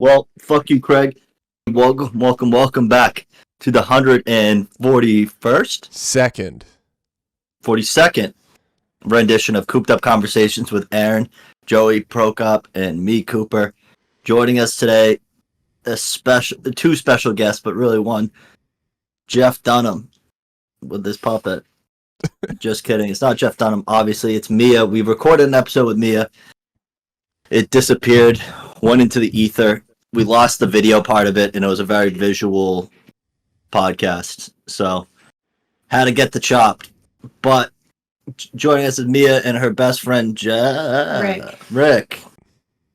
Well, fuck you, Craig. Welcome back to the 141st? 42nd rendition of Cooped Up Conversations with Aaron, Joey, Prokop, and me, Cooper. Joining us today, two special guests, but really one, Jeff Dunham with this puppet. Just kidding. It's not Jeff Dunham. Obviously, it's Mia. We recorded an episode with Mia. It disappeared, went into the ether. We lost the video part of it, and it was a very visual podcast. So, had to get the chop. But joining us is Mia and her best friend, Rick.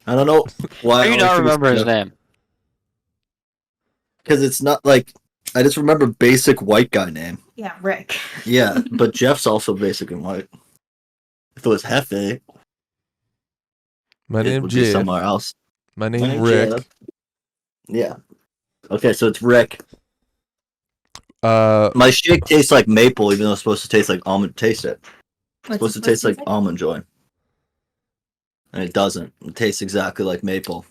I don't know why. How do you not remember his name? Because it's not like... I just remember basic white guy name. Yeah, Rick. Yeah, but Jeff's also basic and white. If it was Hefe, My it name would be Jay. somewhere else. My name Rick. Jay. Yeah. Okay, so it's Rick. My shake tastes like maple, even though it's supposed to taste like almond. Taste it. It's supposed to taste like almond joy. And it doesn't. It tastes exactly like maple.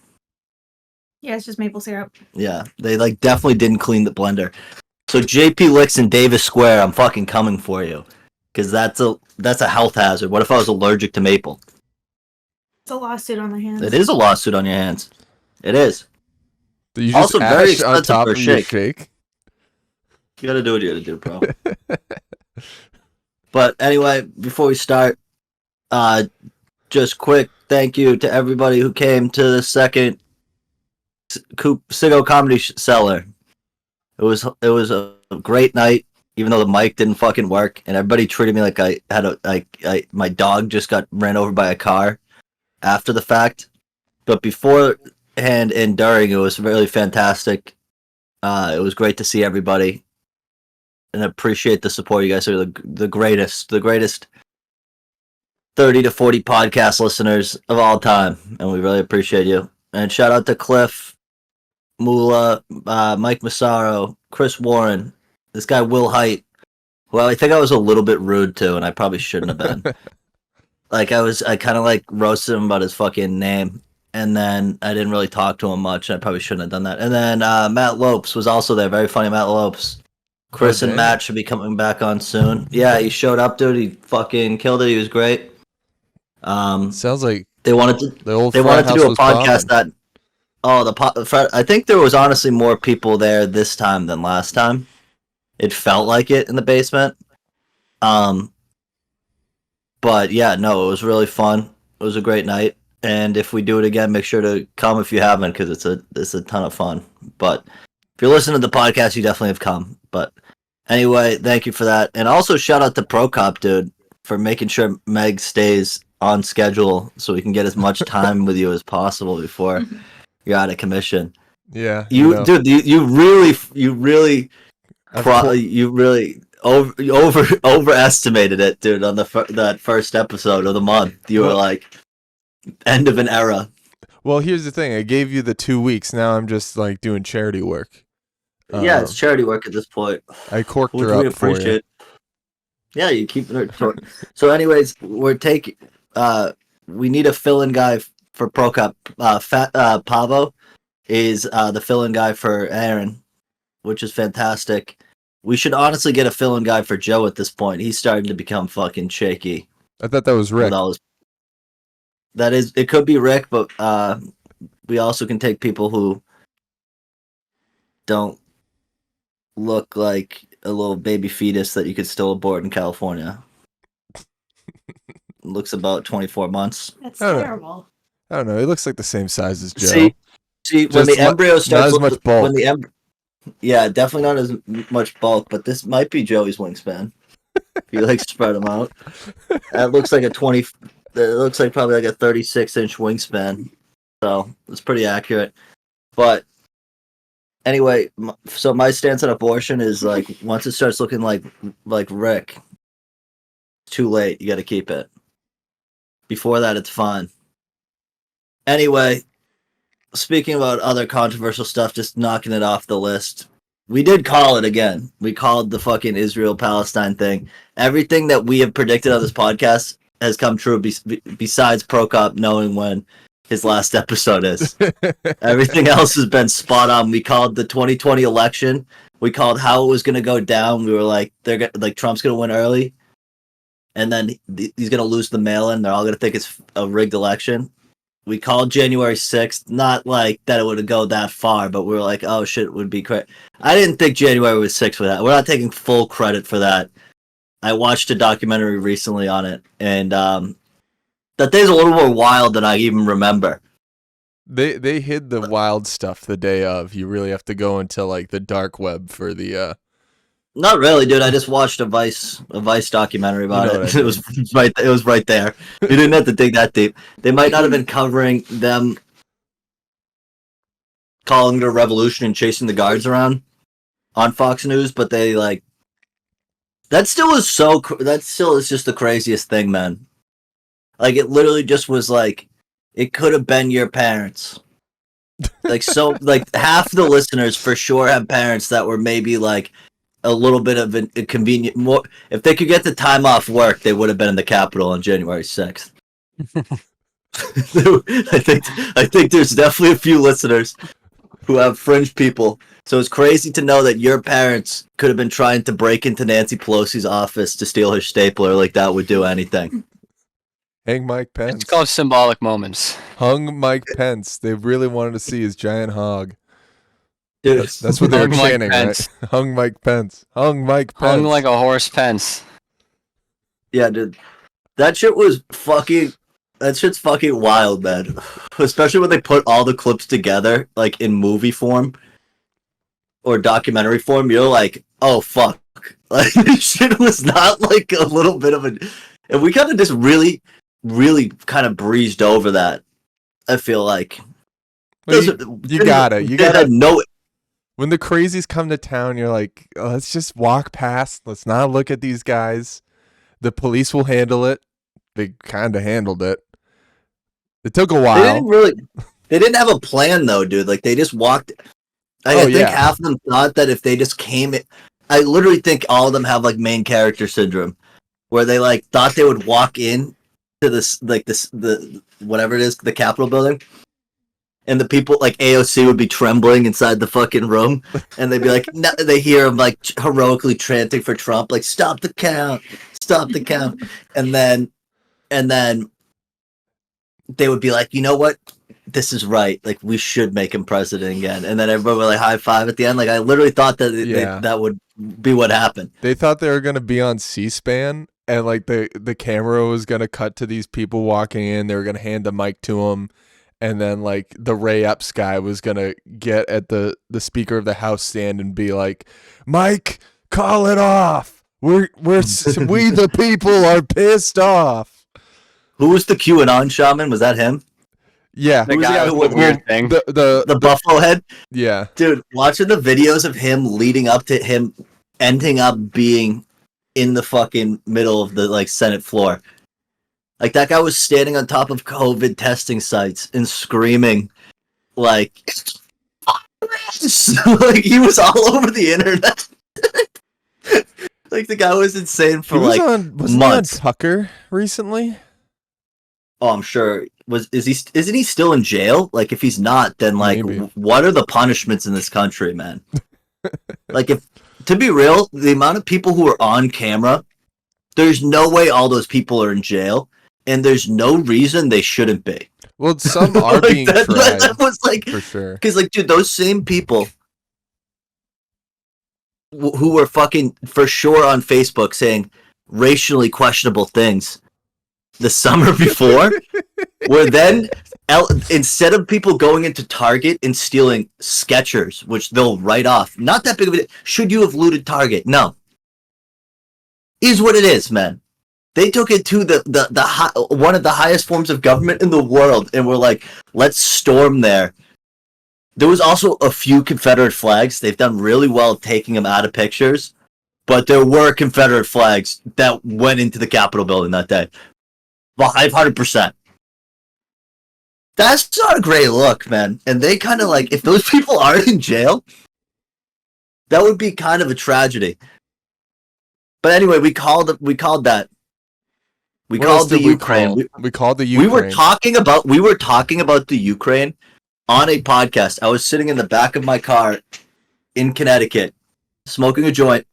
Yeah, it's just maple syrup. Yeah, they definitely didn't clean the blender. So JP Licks in Davis Square, I'm fucking coming for you, because that's a health hazard. What if I was allergic to maple? It's a lawsuit on their hands. It is a lawsuit on your hands. It is. You just Also very ash on expensive top for of a your shake. shake. You gotta do what you gotta do, bro. But anyway, before we start, just quick thank you to everybody who came to the second Coop Sigo Comedy Cellar. It was a great night, even though the mic didn't fucking work, and everybody treated me like I had my dog just got ran over by a car after the fact. But beforehand and during, it was really fantastic. It was great to see everybody, and I appreciate the support. You guys are the greatest 30 to 40 podcast listeners of all time, and we really appreciate you. And shout out to Cliff, Mula, Mike Massaro, Chris Warren, this guy Will Height, who I think I was a little bit rude to, and I probably shouldn't have been. I kind of roasted him about his fucking name, and then I didn't really talk to him much. I probably shouldn't have done that. And then Matt Lopes was also there. Very funny, Matt Lopes. Chris and Matt should be coming back on soon. Yeah, he showed up, dude. He fucking killed it. He was great. Sounds like they wanted to do a podcast that. Oh, I think there was honestly more people there this time than last time. It felt like it in the basement. But yeah, no, it was really fun. It was a great night, and if we do it again, make sure to come if you haven't, because it's a ton of fun. But if you're listening to the podcast, you definitely have come. But anyway, thank you for that, and also shout out to Prokop, dude, for making sure Meg stays on schedule so we can get as much time with you as possible before you're out of commission. Yeah, dude, you really overestimated it, dude. On that first episode of the month, you were like, end of an era. Well, here's the thing: I gave you the 2 weeks. Now I'm just doing charity work. Yeah, it's charity work at this point. I corked her up for you. Yeah, you keep her. So, anyways, we need a fill-in guy for Prokop. Pavo is the fill-in guy for Aaron, which is fantastic. We should honestly get a fill-in guy for Joe at this point. He's starting to become fucking shaky. I thought that was Rick. It could be Rick, but we also can take people who don't look like a little baby fetus that you could still abort in California. Looks about 24 months. That's terrible. I don't know. He looks like the same size as Joe. See, when the embryo starts, not as much bulk. Yeah, definitely not as much bulk, but this might be Joey's wingspan. If you spread them out, that looks like it looks like probably a 36-inch wingspan. So it's pretty accurate. But anyway, so my stance on abortion is once it starts looking like Rick, it's too late. You got to keep it. Before that, it's fine. Anyway, speaking about other controversial stuff, just knocking it off the list. We did call it again. We called the fucking Israel-Palestine thing. Everything that we have predicted on this podcast has come true, besides Prokop knowing when his last episode is. Everything else has been spot on. We called the 2020 election. We called how it was going to go down. We were like, Trump's going to win early, and then he's going to lose the mail-in. They're all going to think it's a rigged election. We called January 6th, not like that it would go that far, but we were like, oh shit, it would be crazy. I didn't think January was 6th for that. We're not taking full credit for that. I watched a documentary recently on it, and that day's a little more wild than I even remember. They hid the wild stuff the day of. You really have to go into like the dark web for the Not really, dude. I just watched a Vice documentary about it. It was right there. You didn't have to dig that deep. They might not have been covering them calling it a revolution and chasing the guards around on Fox News, but they like that still is just the craziest thing, man. Like it literally just was like it could have been your parents. Like so like half the listeners for sure have parents that were maybe like a little bit of a convenient more. If they could get the time off work, they would have been in the Capitol on January 6th. I think there's definitely a few listeners who have fringe people. So it's crazy to know that your parents could have been trying to break into Nancy Pelosi's office to steal her stapler. Like that would do anything. Hang Mike Pence. It's called symbolic moments. Hung Mike Pence. They really wanted to see his giant hog. Dude, That's what they were Hung Mike chanting, Pence. right? Hung Mike Pence. Hung Mike Pence. Hung like a horse Pence. yeah, dude. That shit's fucking wild, man. Especially when they put all the clips together, like in movie form or documentary form. You're like, oh fuck. Like this shit was not like a little bit of a. And we kind of just really, really kind of breezed over that. I feel like. Well, you gotta. know it. When the crazies come to town, you're like, oh, let's just walk past. Let's not look at these guys. The police will handle it. They kind of handled it. It took a while. They didn't have a plan though, dude. Like they just walked. I think half of them thought that if they just came, I literally think all of them have like main character syndrome, where they like thought they would walk in to the whatever it is, the Capitol building. And the people like AOC would be trembling inside the fucking room, and they'd be like, no, they hear him like heroically chanting for Trump, like stop the count, and then they would be like, you know what, this is right, like we should make him president again, and then everybody would like high five at the end. Like I literally thought that that would be what happened. They thought they were gonna be on C-SPAN, and like the camera was gonna cut to these people walking in. They were gonna hand the mic to them. And then, like, the Ray Epps guy was going to get at the Speaker of the House stand and be like, Mike, call it off. We the people are pissed off. Who was the QAnon shaman? Was that him? Yeah. The guy with the weird thing. The buffalo head? Yeah. Dude, watching the videos of him leading up to him ending up being in the fucking middle of the, like, Senate floor. Like, that guy was standing on top of COVID testing sites and screaming, like, like he was all over the internet. Like, the guy was insane for, wasn't months. He on Tucker recently? Oh, I'm sure. Isn't he still in jail? Like, if he's not, then, like, what are the punishments in this country, man? Like, to be real, the amount of people who are on camera, there's no way all those people are in jail. And there's no reason they shouldn't be. Well, some are like being tried. That was like, for sure. Because, like, dude, those same people who were fucking for sure on Facebook saying racially questionable things the summer before were then, instead of people going into Target and stealing Skechers, which they'll write off, not that big of a should you have looted Target? No. Is what it is, man. They took it to the one of the highest forms of government in the world, and were like, let's storm there. There was also a few Confederate flags. They've done really well taking them out of pictures, but there were Confederate flags that went into the Capitol building that day. 500%. That's not a great look, man. And they kind of like, if those people aren't in jail, that would be kind of a tragedy. But anyway, we called that. We What called else the did we Ukraine. call? We called the We Ukraine. were talking about the Ukraine on a podcast. I was sitting in the back of my car in Connecticut, smoking a joint,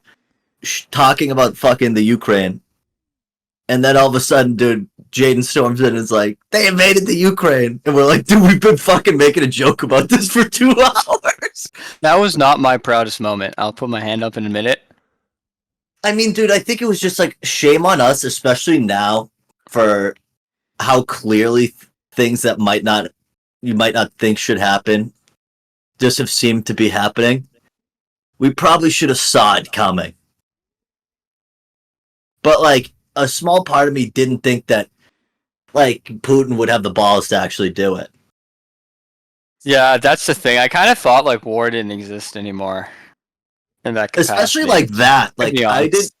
talking about fucking the Ukraine. And then all of a sudden, dude, Jaden storms in and is like, they invaded the Ukraine. And we're like, dude, we've been fucking making a joke about this for 2 hours. That was not my proudest moment. I'll put my hand up in a minute. I mean, dude, I think it was just like shame on us, especially now, for how clearly things that you might not think should happen just have seemed to be happening. We probably should have saw it coming. But like, a small part of me didn't think that like Putin would have the balls to actually do it. Yeah, that's the thing. I kind of thought like war didn't exist anymore in that capacity. Especially like that. To Like be I honest. did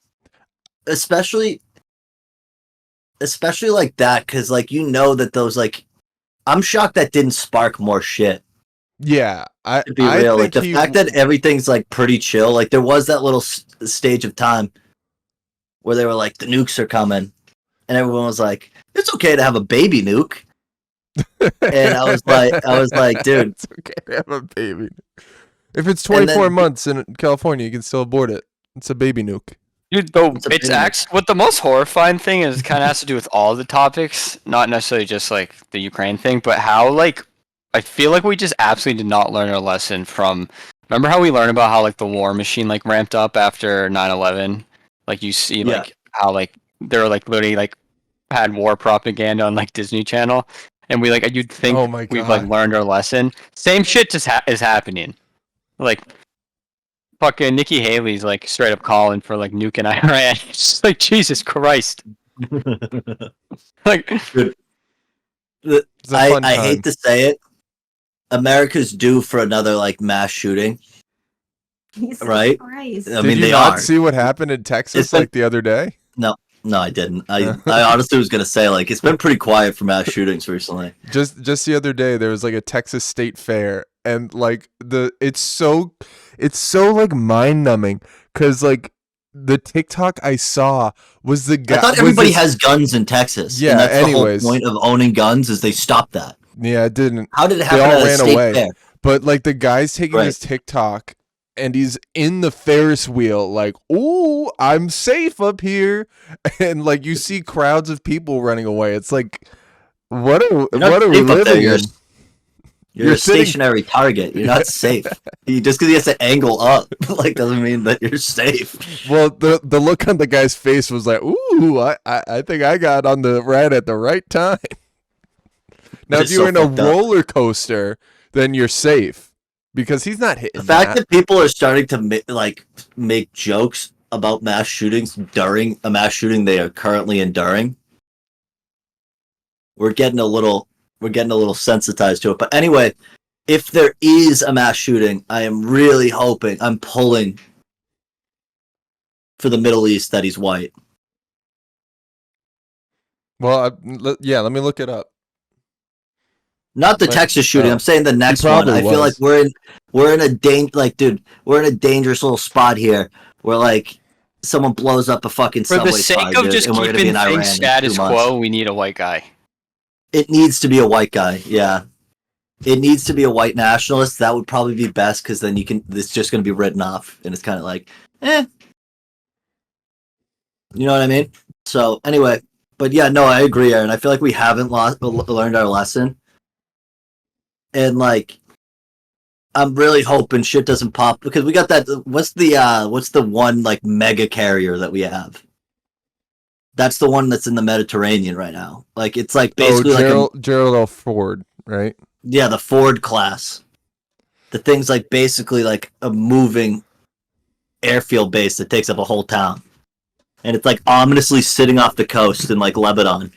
especially like that, because like you know that those like I'm shocked that didn't spark more shit. Yeah, To be real, like think the fact that everything's like pretty chill. Like there was that little stage of time where they were like the nukes are coming, and everyone was like, "It's okay to have a baby nuke." And I was like, dude, it's okay to have a baby. If it's 24 months in California, you can still abort it. It's a baby nuke. Dude, though, It's a it's big- actually what the most horrifying thing is. Kind of has to do with all the topics, not necessarily just like the Ukraine thing, but how like I feel like we just absolutely did not learn our lesson from. Remember how we learned about how like the war machine like ramped up after 9/11? Like you see like how like they were like literally like had war propaganda on like Disney Channel, and we like you'd think Oh my we've like God. learned our lesson. Same shit just is happening. Like fucking Nikki Haley's like straight up calling for like nuking Iran. It's just like Jesus Christ. Like It's a fun I time. hate to say it, America's due for another like mass shooting. Jesus Right? Christ. I Did mean, you they not are. see what happened in Texas It's been- like the other day? No, I didn't. I honestly was gonna say like it's been pretty quiet for mass shootings recently. Just the other day, there was like a Texas State Fair, and like it's so like mind numbing because like the TikTok I saw was the guy. I thought was everybody this- has guns in Texas. Yeah, And that's anyways. the whole point of owning guns is they stop that. Yeah, it didn't. How did it They happen all at a ran state away. fair? But like the guy's taking Right. his TikTok and he's in the Ferris wheel, like, "Ooh, I'm safe up here," and like you see crowds of people running away. It's like, what are You're not we safe up there. living You're in? You're a sitting- stationary target. You're not safe. Just because he has to angle up, like, doesn't mean that you're safe. Well, the look on the guy's face was like, "Ooh, I think I got on the ride at the right time." Now, if It's you're so in a fucked up. roller coaster, then you're safe because he's not hitting The fact that people are starting to make jokes about mass shootings during a mass shooting they are currently enduring, we're getting a little sensitized to it. But anyway, if there is a mass shooting, I am really hoping, I'm pulling for the Middle East that he's white. Well, yeah, let me look it up. Not the Like, Texas shooting. oh, I'm saying the next one. probably I feel like was. we're in a we're in a dangerous little spot here where like someone blows up a fucking for subway the sake car, of dude, just and we're gonna be keeping in Iran things in status 2 months. quo, we need a white guy. It needs to be a white guy. Yeah, it needs to be a white nationalist. That would probably be best because then it's just gonna be written off, and it's kind of like, you know what I mean? So anyway, but yeah, no, I agree, Aaron. I feel like we haven't learned our lesson. And like, I'm really hoping shit doesn't pop because we got that. What's the one like mega carrier that we have? That's the one that's in the Mediterranean right now. Like it's like basically Gerald L. Ford, right? the Ford class. The thing's like basically like a moving airfield base that takes up a whole town, and it's like ominously sitting off the coast in like Lebanon.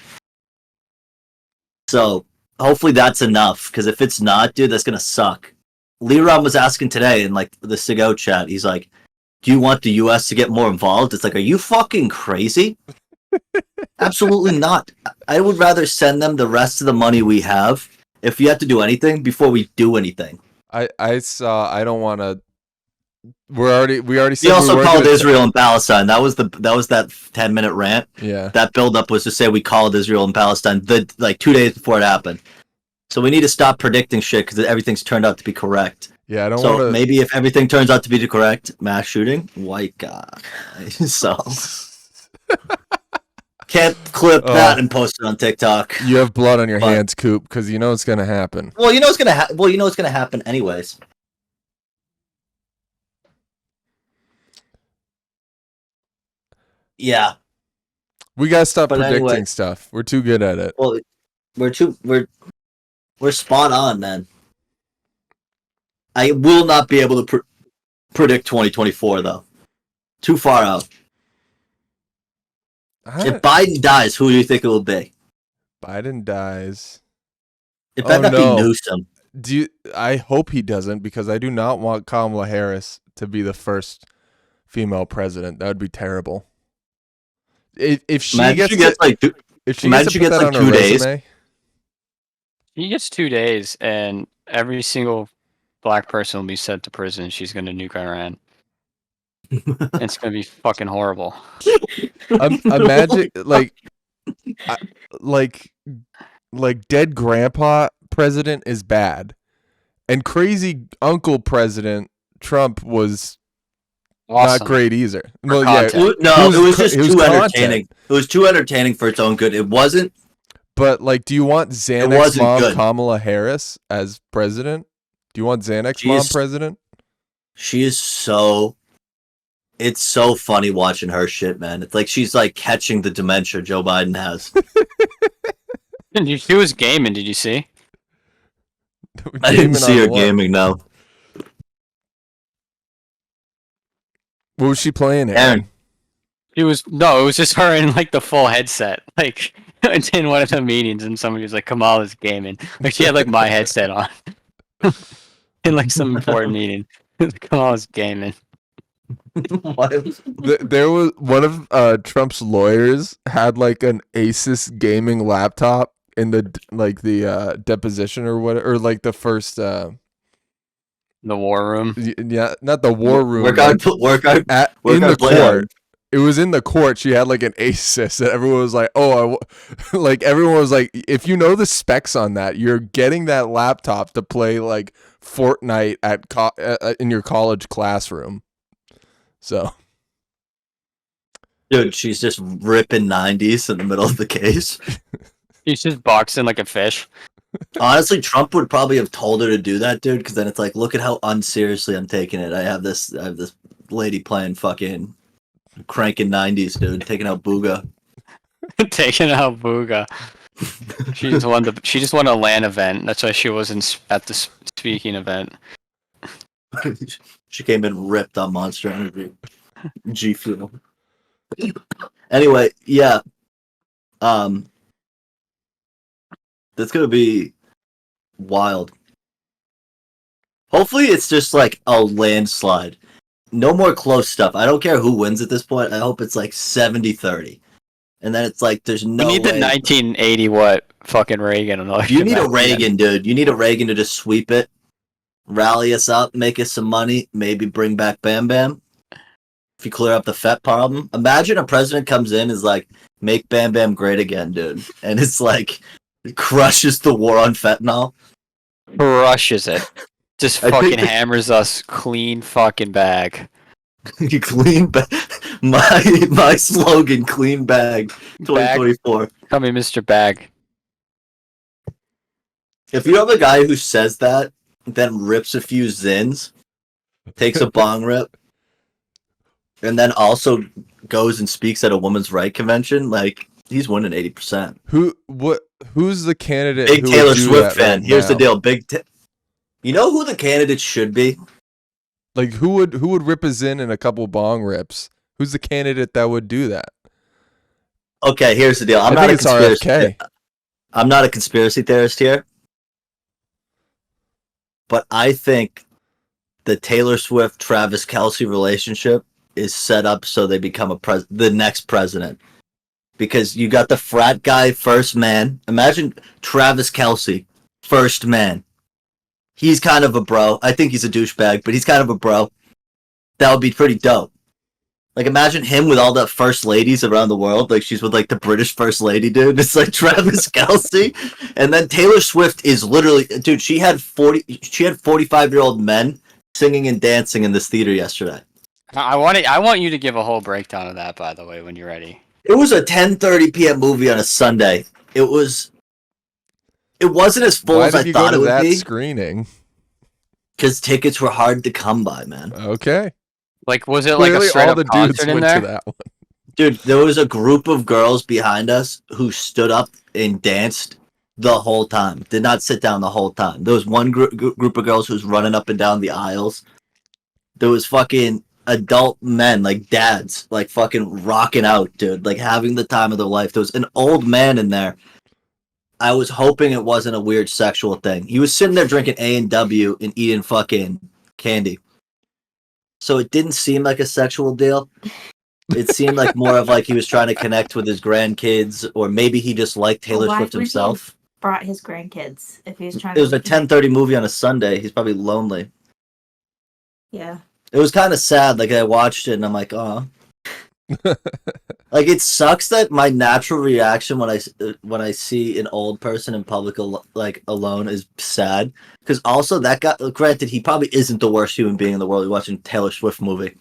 So hopefully that's enough, because if it's not, dude, that's gonna suck. Leron was asking today in like the Sigo chat, he's like, do you want the US to get more involved? It's like, are you fucking crazy? Absolutely not. I would rather send them the rest of the money we have if you have to do anything before we do anything. I don't want to we already said We also weren't called gonna Israel and Palestine. That was that 10-minute rant. yeah. That buildup was to say we called Israel and Palestine 2 days before it happened. So we need to stop predicting shit because everything's turned out to be correct. Yeah, I don't So want to. maybe if everything turns out to be the correct mass shooting, white guy. So can't clip that and post it on TikTok. You have blood on your But- hands, Coop, because you know it's gonna happen. Well, you know it's gonna happen anyways. Yeah. We gotta stop But predicting anyway. stuff. We're too good at it. Well, we're spot on, man. I will not be able to predict 2024 though. Too far out. If Biden dies, who do you think it will be? Biden dies. It better not no. be Newsom. I hope he doesn't, because I do not want Kamala Harris to be the first female president. That would be terrible. If she Imagine gets she gets like if she imagine gets she to put gets, that like, on her 2 days. resume, He gets 2 days, and every single black person will be sent to prison. She's going to nuke Iran. It's going to be fucking horrible. imagine like dead grandpa president is bad, and crazy uncle president Trump was Awesome. not great either. For Well, yeah, content. No, it was just it was too content. entertaining. It was too entertaining for its own good. It wasn't. But like, do you want Xanax wasn't mom good. Kamala Harris as president? Do you want Xanax She mom is- president? She is so. It's so funny watching her shit, man. It's like she's like catching the dementia Joe Biden has. She was gaming, did you see? I didn't see her gaming, no. What was she playing? Aaron. It was just her in like the full headset, like in one of the meetings, and somebody was like, "Kamala's gaming." Like she had like my headset on in like some important meeting. Kamala's gaming. There was one of Trump's lawyers had like an Asus gaming laptop in the deposition or what, or like the first The war room. yeah, not the war room, Work like, out. in the play court. It was in the court. She had like an Asus, and everyone was like, like everyone was like, if you know the specs on that, you're getting that laptop to play like Fortnite at in your college classroom. So, Dude, she's just ripping 90s in the middle of the case. She's just boxing like a fish. Honestly, Trump would probably have told her to do that, dude, because then it's like, look at how unseriously I'm taking it. I have this lady playing fucking cranking 90s, dude, taking out Booga. Taking out Booga. She just won a LAN event. That's why she wasn't at the speaking event. She came in ripped on Monster Energy. G Fuel. Anyway, yeah. That's gonna be wild. Hopefully it's just like a landslide. No more close stuff. I don't care who wins at this point. I hope it's like 70-30. And then it's like there's no We need the way. 1980 what fucking Reagan. You need a Reagan, dude. You need a Reagan to just sweep it, rally us up, make us some money, maybe bring back Bam Bam. If you clear up the FET problem. Imagine a president comes in is like, make Bam Bam great again, dude. And it's like, it crushes the war on fentanyl. Crushes it. Just I think fucking hammers us clean fucking bag. You clean bag. My slogan, clean bag 2024. Call me Mr. Bag. If you have a guy who says that, then rips a few zins, takes a bong rip, and then also goes and speaks at a women's right convention, like he's winning 80%. Who's the candidate? Big who Taylor would do Swift that fan. right Here's the now? deal. You know who the candidate should be? Like who would rip a zin in a couple bong rips? Who's the candidate that would do that? Okay, here's the deal. I think it's RFK. I'm not a conspiracy theorist here, but I think the Taylor Swift Travis Kelce relationship is set up so they become the next president. Because you got the frat guy first man. Imagine Travis Kelce first man. He's kind of a bro. I think he's a douchebag, but he's kind of a bro. That would be pretty dope. Like, imagine him with all the first ladies around the world. Like, she's with, like, the British first lady, dude. It's like Travis Kelce. And then Taylor Swift is literally... Dude, she had 45-year-old men singing and dancing in this theater yesterday. I want you to give a whole breakdown of that, by the way, when you're ready. It was a 10:30 p.m. movie on a Sunday. It wasn't as full Why as I did you go thought to it would that be. screening? Because tickets were hard to come by, man. Okay. Like, was it like Clearly, a straight all up the dudes concert in went there? to that one. Dude, there was a group of girls behind us who stood up and danced the whole time. Did not sit down the whole time. There was one group of girls who was running up and down the aisles. There was fucking adult men, like dads, like fucking rocking out, dude, like having the time of their life. There was an old man in there. I was hoping it wasn't a weird sexual thing. He was sitting there drinking A&W and eating fucking candy. So it didn't seem like a sexual deal. It seemed like more of like he was trying to connect with his grandkids, or maybe he just liked Taylor Why Swift would he himself. Brought his grandkids if he was trying It was to a 10:30 movie on a Sunday. He's probably lonely. Yeah. It was kind of sad. Like I watched it and I'm like, oh. Like it sucks that my natural reaction when I see an old person in public like alone is sad. Because also that guy, granted, he probably isn't the worst human being in the world. You're watching Taylor Swift movie,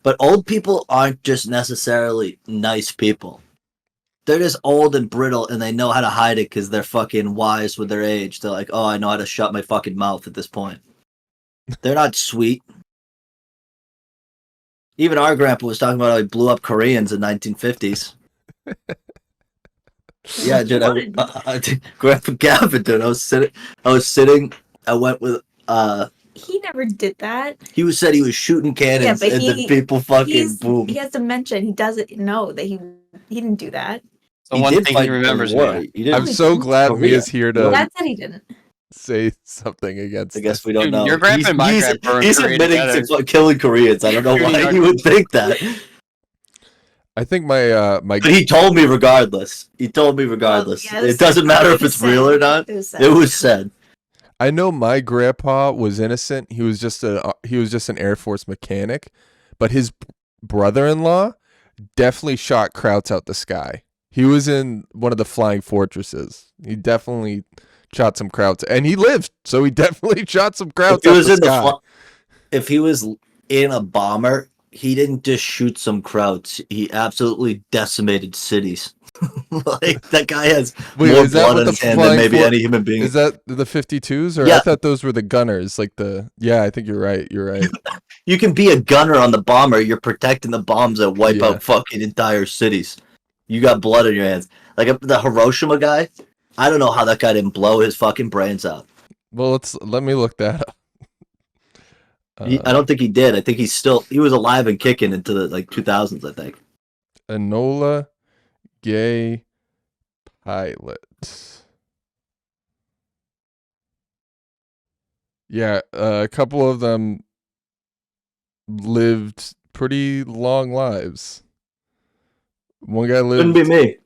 but old people aren't just necessarily nice people. They're just old and brittle, and they know how to hide it because they're fucking wise with their age. They're like, oh, I know how to shut my fucking mouth at this point. They're not sweet. Even our grandpa was talking about how he blew up Koreans in 1950s. Yeah, dude. Grandpa Gavin, dude. I was sitting. I went with. He never did that. He said he was shooting cannons, but and then people fucking boom. He has dementia. He doesn't know that he didn't do that. The He one did thing fight he in the remembers. war. Me. He didn't- I'm so glad Korea. Mia's here to Dad said he didn't. say something against I guess this. we don't Dude, know. your grandpa and my grandpa are in he's Korea admitting together. to killing Koreans. I don't know Dude, why he would think that. I think my But he told me regardless. It doesn't matter if it's real or not. It was said. I know my grandpa was innocent. He was just an Air Force mechanic, but his brother-in-law definitely shot Krauts out the sky. He was in one of the flying fortresses. He definitely shot some Krauts, and he lived, so he definitely shot some Krauts out the sky. If he was in a bomber, he didn't just shoot some Krauts. He absolutely decimated cities. Like that guy has more is that blood what on the his hand than flying maybe any human being. Is that the 52s? Or Yeah. I thought those were the gunners. Yeah, I think you're right. You're right. You can be a gunner on the bomber. You're protecting the bombs that wipe Yeah. out fucking entire cities. You got blood on your hands. Like the Hiroshima guy, I don't know how that guy didn't blow his fucking brains out. Well, let me look that up. I don't think he did. I think he was alive and kicking into the 2000s, I think. Enola Gay pilot. Yeah, a couple of them lived pretty long lives. One guy lived. Couldn't be me.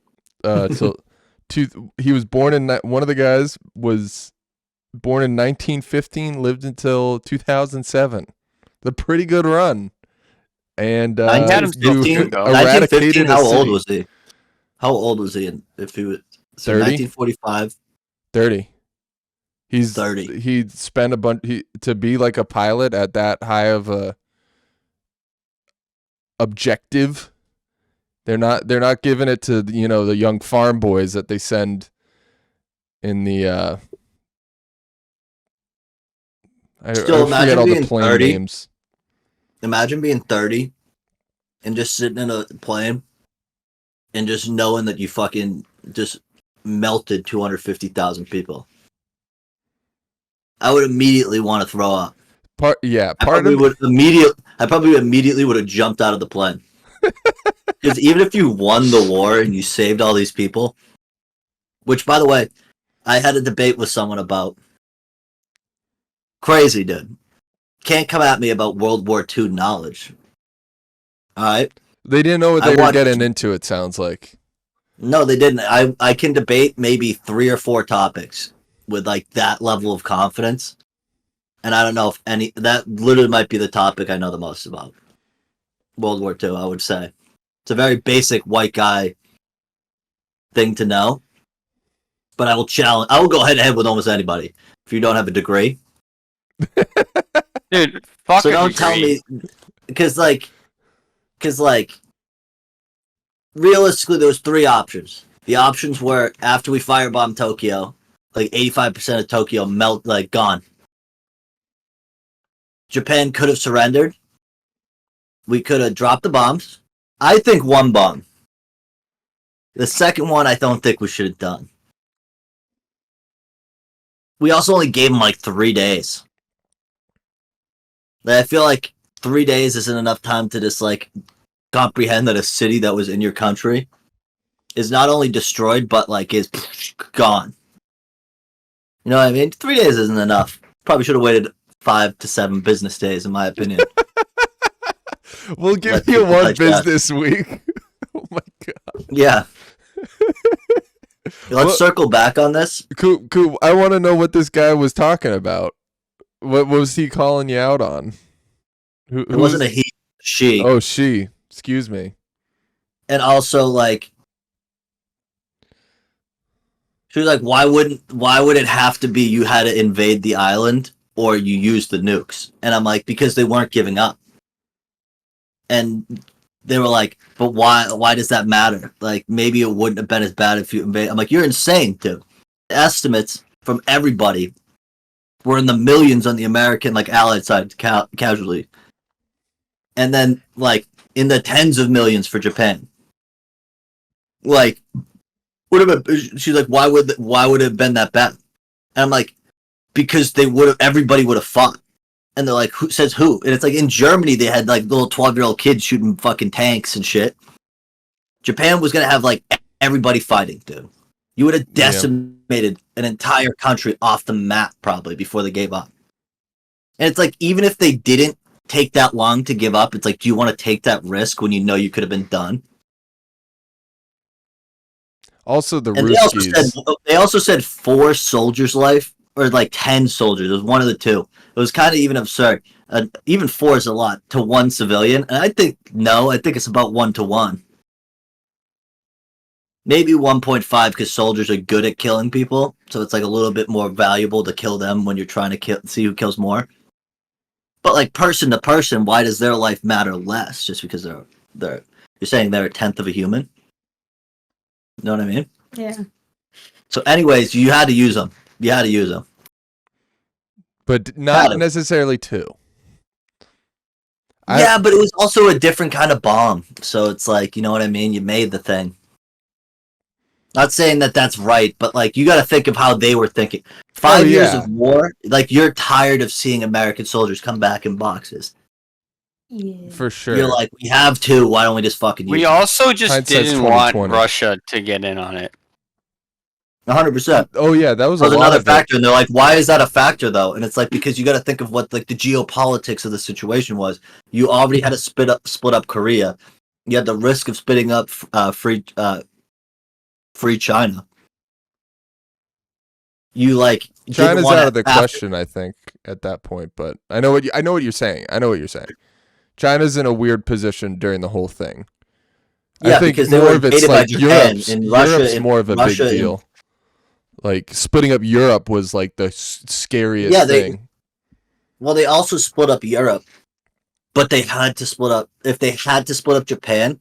He was born in. One of the guys was born in 1915, lived until 2007. The pretty good run. And 1915, eradicated how a old city. was he? How old was he? If he was 30? 1945. 30. He's 30. He spent a bunch to be like a pilot at that high of a objective. They're not giving it to the young farm boys that they send in the I Still, forget imagine all the being plane 30. names. Imagine being 30 and just sitting in a plane and just knowing that you fucking just melted 250,000 people. I would immediately want to throw up. I probably would immediately would have jumped out of the plane. Because even if you won the war and you saved all these people, which, by the way, I had a debate with someone about. Crazy, dude. Can't come at me about World War II knowledge. All right? They didn't know what they were getting into, it sounds like. No, they didn't. I can debate maybe 3 or 4 topics with that level of confidence. and I don't know if that literally might be the topic I know the most about World War II. I would say it's a very basic white guy thing to know, but I will challenge. I will go head to head with almost anybody if you don't have a degree. Dude, fuck So a don't tell degree. me because realistically, there was three options. The options were after we firebombed Tokyo, like 85% of Tokyo gone. Japan could have surrendered. We could have dropped the bombs. I think one bomb. The second one, I don't think we should have done. We also only gave them like 3 days. I feel like 3 days isn't enough time to just like comprehend that a city that was in your country is not only destroyed but like is gone. You know what I mean? 3 days isn't enough. Probably should have waited 5 to 7 business days, in my opinion. We'll give Let you people one digest. business week. Oh my god. Yeah. Let's circle back on this. Coop, I want to know what this guy was talking about. What was he calling you out on? It wasn't a he, she. Oh, she. Excuse me. And also like she was like, why would it have to be you had to invade the island or you used the nukes? And I'm like, because they weren't giving up. And they were like, but why does that matter? Like maybe it wouldn't have been as bad if you invade. I'm like, you're insane, dude. The estimates from everybody were in the millions on the American like allied side casualty. And then like in the tens of millions for Japan. Like would have been, she's like, why would it have been that bad? And I'm like, because everybody would have fought. And they're like, who says who? And it's like in Germany they had like little 12-year-old kids shooting fucking tanks and shit. Japan was gonna have like everybody fighting, dude. You would have decimated an entire country off the map probably before they gave up. And it's like even if they didn't take that long to give up, it's like, do you want to take that risk when you know you could have been done? Also, the And Ruskies. they also said 4 soldiers' life or like 10 soldiers. It was one of the two. It was kind of even absurd. Even 4 is a lot to one civilian, and I think it's about 1 to 1. Maybe 1.5 because soldiers are good at killing people, so it's like a little bit more valuable to kill them when you're trying to see who kills more. But like person to person, why does their life matter less just because they're you're saying they're a tenth of a human? You know what I mean? Yeah. So, anyways, you had to use them. But not necessarily 2. Yeah, but it was also a different kind of bomb. So it's like, you know what I mean? You made the thing. Not saying that that's right, but like you got to think of how they were thinking. 5 years of war, like you're tired of seeing American soldiers come back in boxes. Yeah. For sure. You're like, we have 2. Why don't we just fucking use We them? also just Hindsight's didn't want 2020. Russia to get in on it. 100%. Oh yeah, that was another factor, and they're like, "Why is that a factor, though?" And it's like because you got to think of what like the geopolitics of the situation was. You already had to split up Korea. You had the risk of splitting up free China. You like China's out of the question, I think, at that point. But I know what you're saying. China's in a weird position during the whole thing. Yeah, I think because they more were of it's invaded by like Japan Europe's and Russia. more of a big deal. Like splitting up Europe was like the scariest thing. Well, they also split up Europe, but they had to split up. If they had to split up Japan,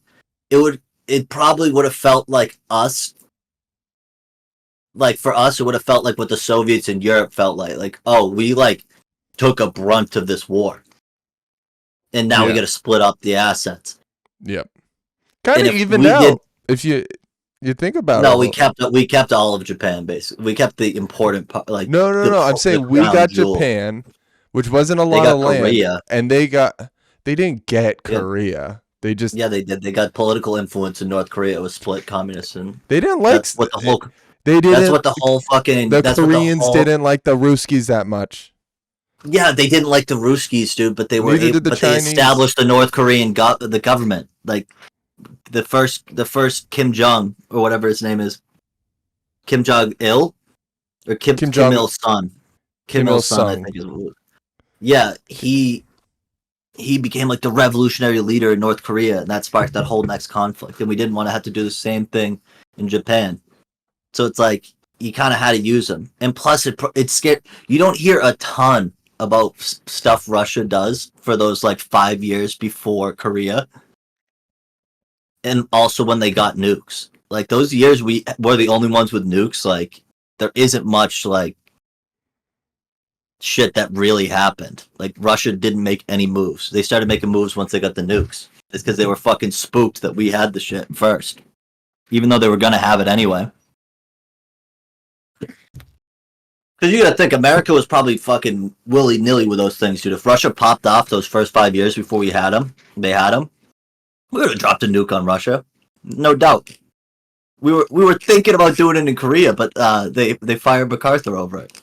it probably would have felt like us. Like for us, it would have felt like what the Soviets in Europe felt like. Like, oh, we like took a brunt of this war, and now we got to split up the assets. Yep, kind of even out. If you think about it. No, we kept all of Japan basically. We kept the important part. Like no. I'm saying we got Japan, which wasn't a lot of land, Korea. And they didn't get Korea. They just they did. They got political influence in North Korea. It was split communists, and they didn't like that's what the whole. They didn't. That's what the whole fucking. The Koreans didn't like the Ruskies that much. Yeah, they didn't like the Ruskies, dude. But they were. They established the North Korean the government, like the first Kim Jong or whatever his name is, Kim Jong Il, or Kim Il Sung. Kim Il Sung, I think is. yeah, he became like the revolutionary leader in North Korea, and that sparked that whole next conflict. And we didn't want to have to do the same thing in Japan. So it's like you kind of had to use them. And plus, it's scared. You don't hear a ton about stuff Russia does for those like 5 years before Korea, and also when they got nukes. Like those years, we were the only ones with nukes. Like there isn't much like shit that really happened. Like Russia didn't make any moves. They started making moves once they got the nukes. It's because they were fucking spooked that we had the shit first, even though they were gonna have it anyway. Because you gotta think, America was probably fucking willy nilly with those things, dude. If Russia popped off those first 5 years before we had them, we would have dropped a nuke on Russia, no doubt. We were thinking about doing it in Korea, but they fired MacArthur over it.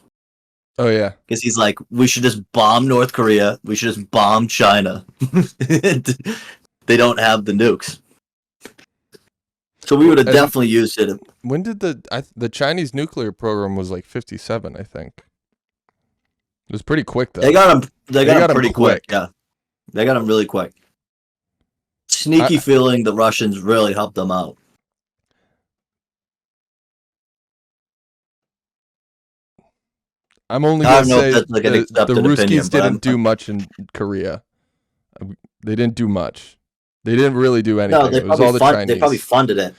Oh yeah, Because he's like, we should just bomb North Korea. We should just bomb China. They don't have the nukes. So we would have definitely used it. when did the Chinese nuclear program was like 57? I think it was pretty quick though. They got them. They got them pretty quick. quick. Yeah, they got them really quick. Sneaky feeling the Russians really helped them out. I'm only I gonna don't know if say that's like an the accepted Ruskies opinion, but didn't do much in Korea. They didn't do much. They didn't really do anything. No, It was all the Chinese. they probably funded it.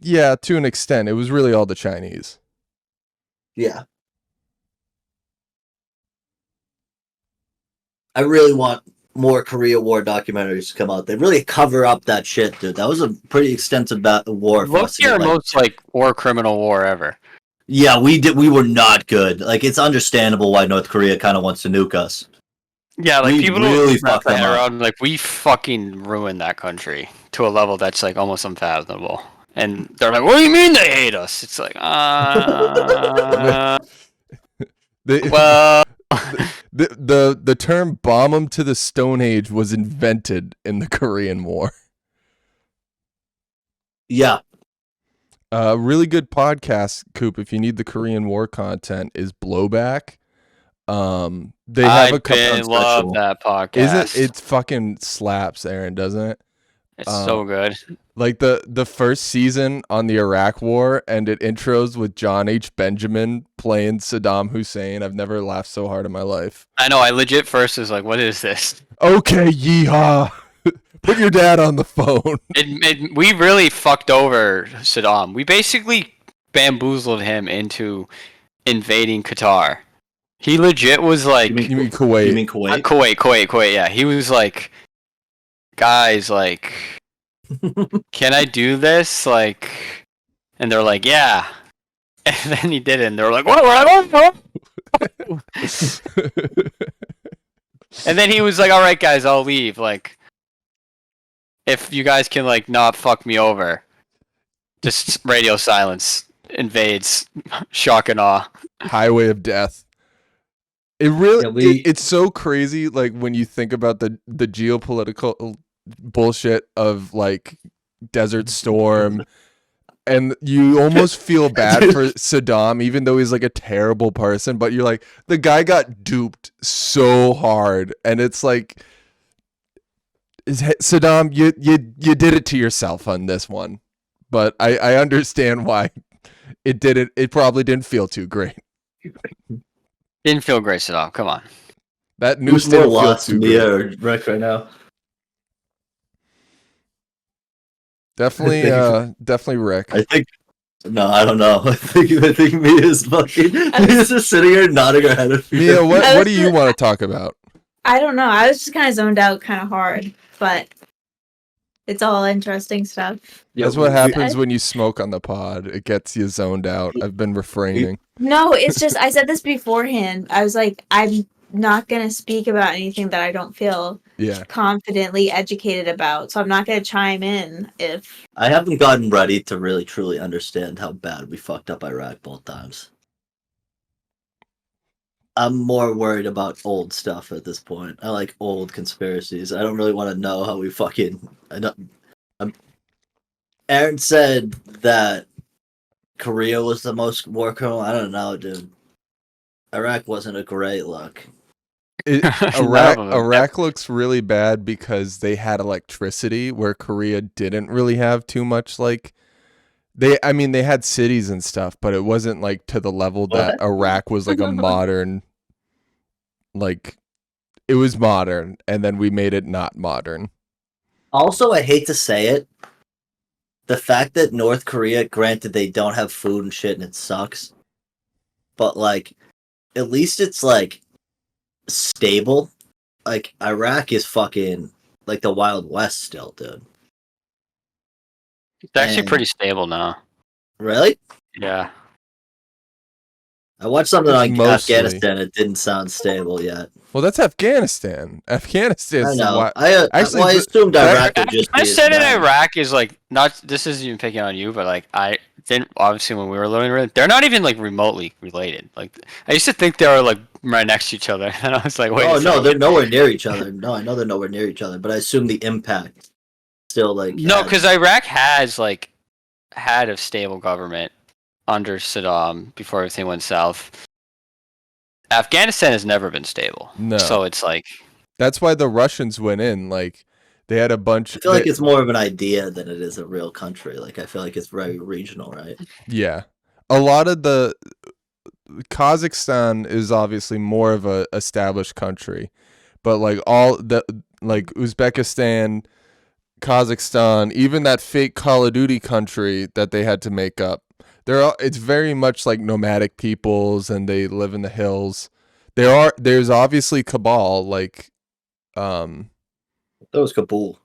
Yeah, to an extent. It was really all the Chinese. Yeah. I really want more Korea War documentaries to come out. They really cover up that shit, dude. That was a pretty extensive war. For us to Look, get, most like war criminal war ever. Yeah, we did. We were not good. Like, it's understandable why North Korea kind of wants to nuke us. Yeah, like We people really don't wrap fucked them their head up. around. Like we fucking ruined that country to a level that's like almost unfathomable. And they're like, "What do you mean they hate us?" It's like, They- well, the term "bomb 'em to the Stone Age" was invented in the Korean War. Yeah. Really good podcast, Coop. If you need the Korean War content, is Blowback. They have I a couple. love that podcast. Isn't it fucking slaps, Aaron? Doesn't it? It's so good. Like the first season on the Iraq War, and it intros with John H. Benjamin playing Saddam Hussein. I've never laughed so hard in my life. I know. I legit first was like, "What is this?" Okay, yeehaw. Put your dad on the phone. We really fucked over Saddam. We basically bamboozled him into invading Qatar. He legit was like, You mean Kuwait? You mean Kuwait? Kuwait. Yeah, he was like, guys, like, can I do this? Like, and they're like, yeah. And then he did it, and they were like, what? And then he was like, all right, guys, I'll leave. Like, if you guys can like not fuck me over, just radio silence invades, shock and awe. Highway of Death. It really Yeah, it's so crazy, like when you think about the geopolitical bullshit of like Desert Storm, and you almost feel bad for Saddam, even though he's like a terrible person, but you're like, the guy got duped so hard, and it's like, Saddam, you did it to yourself on this one. But I understand why it probably didn't feel too great. Didn't feel great at all. Come on. That Who's news more didn't feel lost, too me great. or Rick right now? Definitely Rick. I think. No, I don't know. I think Mia's fucking. Mia's just sitting here nodding her head. Mia, what do you want to talk about? I don't know. I was just kind of zoned out kind of hard, but it's all interesting stuff. That's what happens when you smoke on the pod. It gets you zoned out. I've been refraining. No, it's just, I said this beforehand. I was like, I'm not going to speak about anything that I don't feel confidently educated about. So I'm not going to chime in if... I haven't gotten ready to really truly understand how bad we fucked up Iraq both times. I'm more worried about old stuff at this point. I like old conspiracies. I don't really want to know how we fucking... Aaron said that Korea was the most war criminal. I don't know, dude. Iraq wasn't a great look. Iraq looks really bad because they had electricity where Korea didn't really have too much. Like they had cities and stuff, but it wasn't like to the level that Iraq was like a modern, like it was modern, and then we made it not modern. Also, I hate to say it, the fact that North Korea, granted they don't have food and shit and it sucks, but like at least it's like stable. Like Iraq is fucking like the Wild West still, dude. It's actually pretty stable now. Really? Yeah. I watched something on Mostly. Afghanistan. It didn't sound stable yet. Well, that's Afghanistan. Afghanistan's I know. I assumed Iraq would just be I as said in bad. Iraq is like not. This isn't even picking on you, but like I didn't obviously when we were learning, they're not even like remotely related. Like I used to think they were like right next to each other, and I was like, wait. Oh a no, second. they're nowhere near each other. No, I know they're nowhere near each other, but I assume the impact still like No, because Iraq has like had a stable government under Saddam before everything went south. Afghanistan has never been stable. No. So it's like that's why the Russians went in. Like they had a bunch. I feel like it's more of an idea than it is a real country. Like I feel like it's very regional, right? Yeah, a lot of the Kazakhstan is obviously more of a established country, but like all the like Uzbekistan, Kazakhstan, even that fake Call of Duty country that they had to make up. It's very much like nomadic peoples, and they live in the hills. There's obviously Kabul, like, That was Kabul.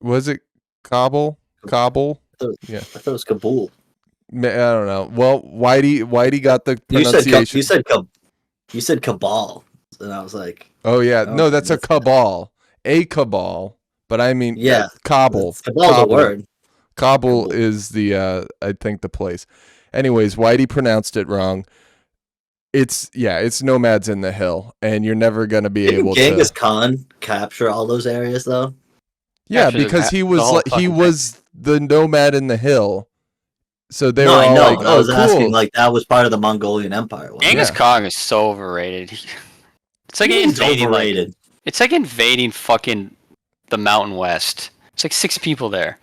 Was it Kabul? Kabul? Yeah, I thought it was Kabul. I don't know. Well, Whitey got the pronunciation. You said Cabal, and I was like, oh yeah, no, that's a cabal, but I mean, yeah, Kabul. Cabal's a word. Kabul is the I think the place. Anyways, Whitey pronounced it wrong. It's nomads in the hill, and you're never gonna be able to. Genghis Khan capture all those areas though. Yeah, because he was the nomad in the hill. So they were all like, I was asking cool. like that was part of the Mongolian Empire. Genghis Khan is so overrated. It's like invading overrated. It's like invading fucking the Mountain West. It's like 6 people there.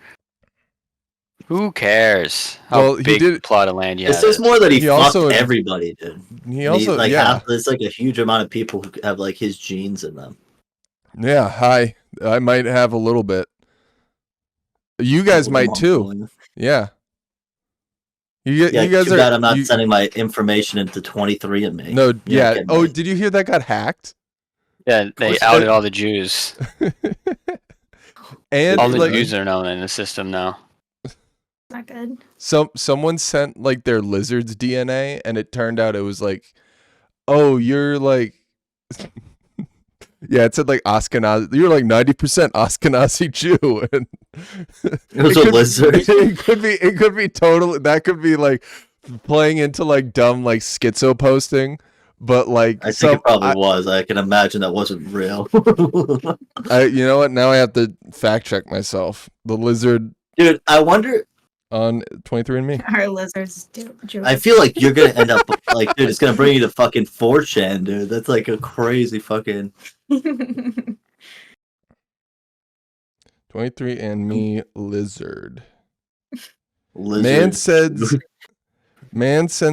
Who cares how big plot of land you have? It's just more that he fucked everybody, dude. There's like a huge amount of people who have like his genes in them. Yeah, I might have a little bit. You guys might too. Yeah. You guys are. I'm not sending my information into 23andMe. No, yeah. Oh, did you hear that got hacked? Yeah, they outed all the Jews. And all the Jews are known in the system now. Not good. Someone sent like their lizard's DNA, and it turned out it was like, oh, you're like, yeah, it said like Ashkenazi. You're like 90% Ashkenazi Jew, and it was a lizard. It could be totally. That could be like playing into like dumb like schizo posting. But like, I think it probably was. I can imagine that wasn't real. You know what? Now I have to fact check myself. The lizard, dude. I wonder on 23andMe. Our lizards do. I feel like you're gonna end up like, dude. It's gonna bring you to fucking 4chan, dude. That's like a crazy fucking. 23andMe lizard. Man sends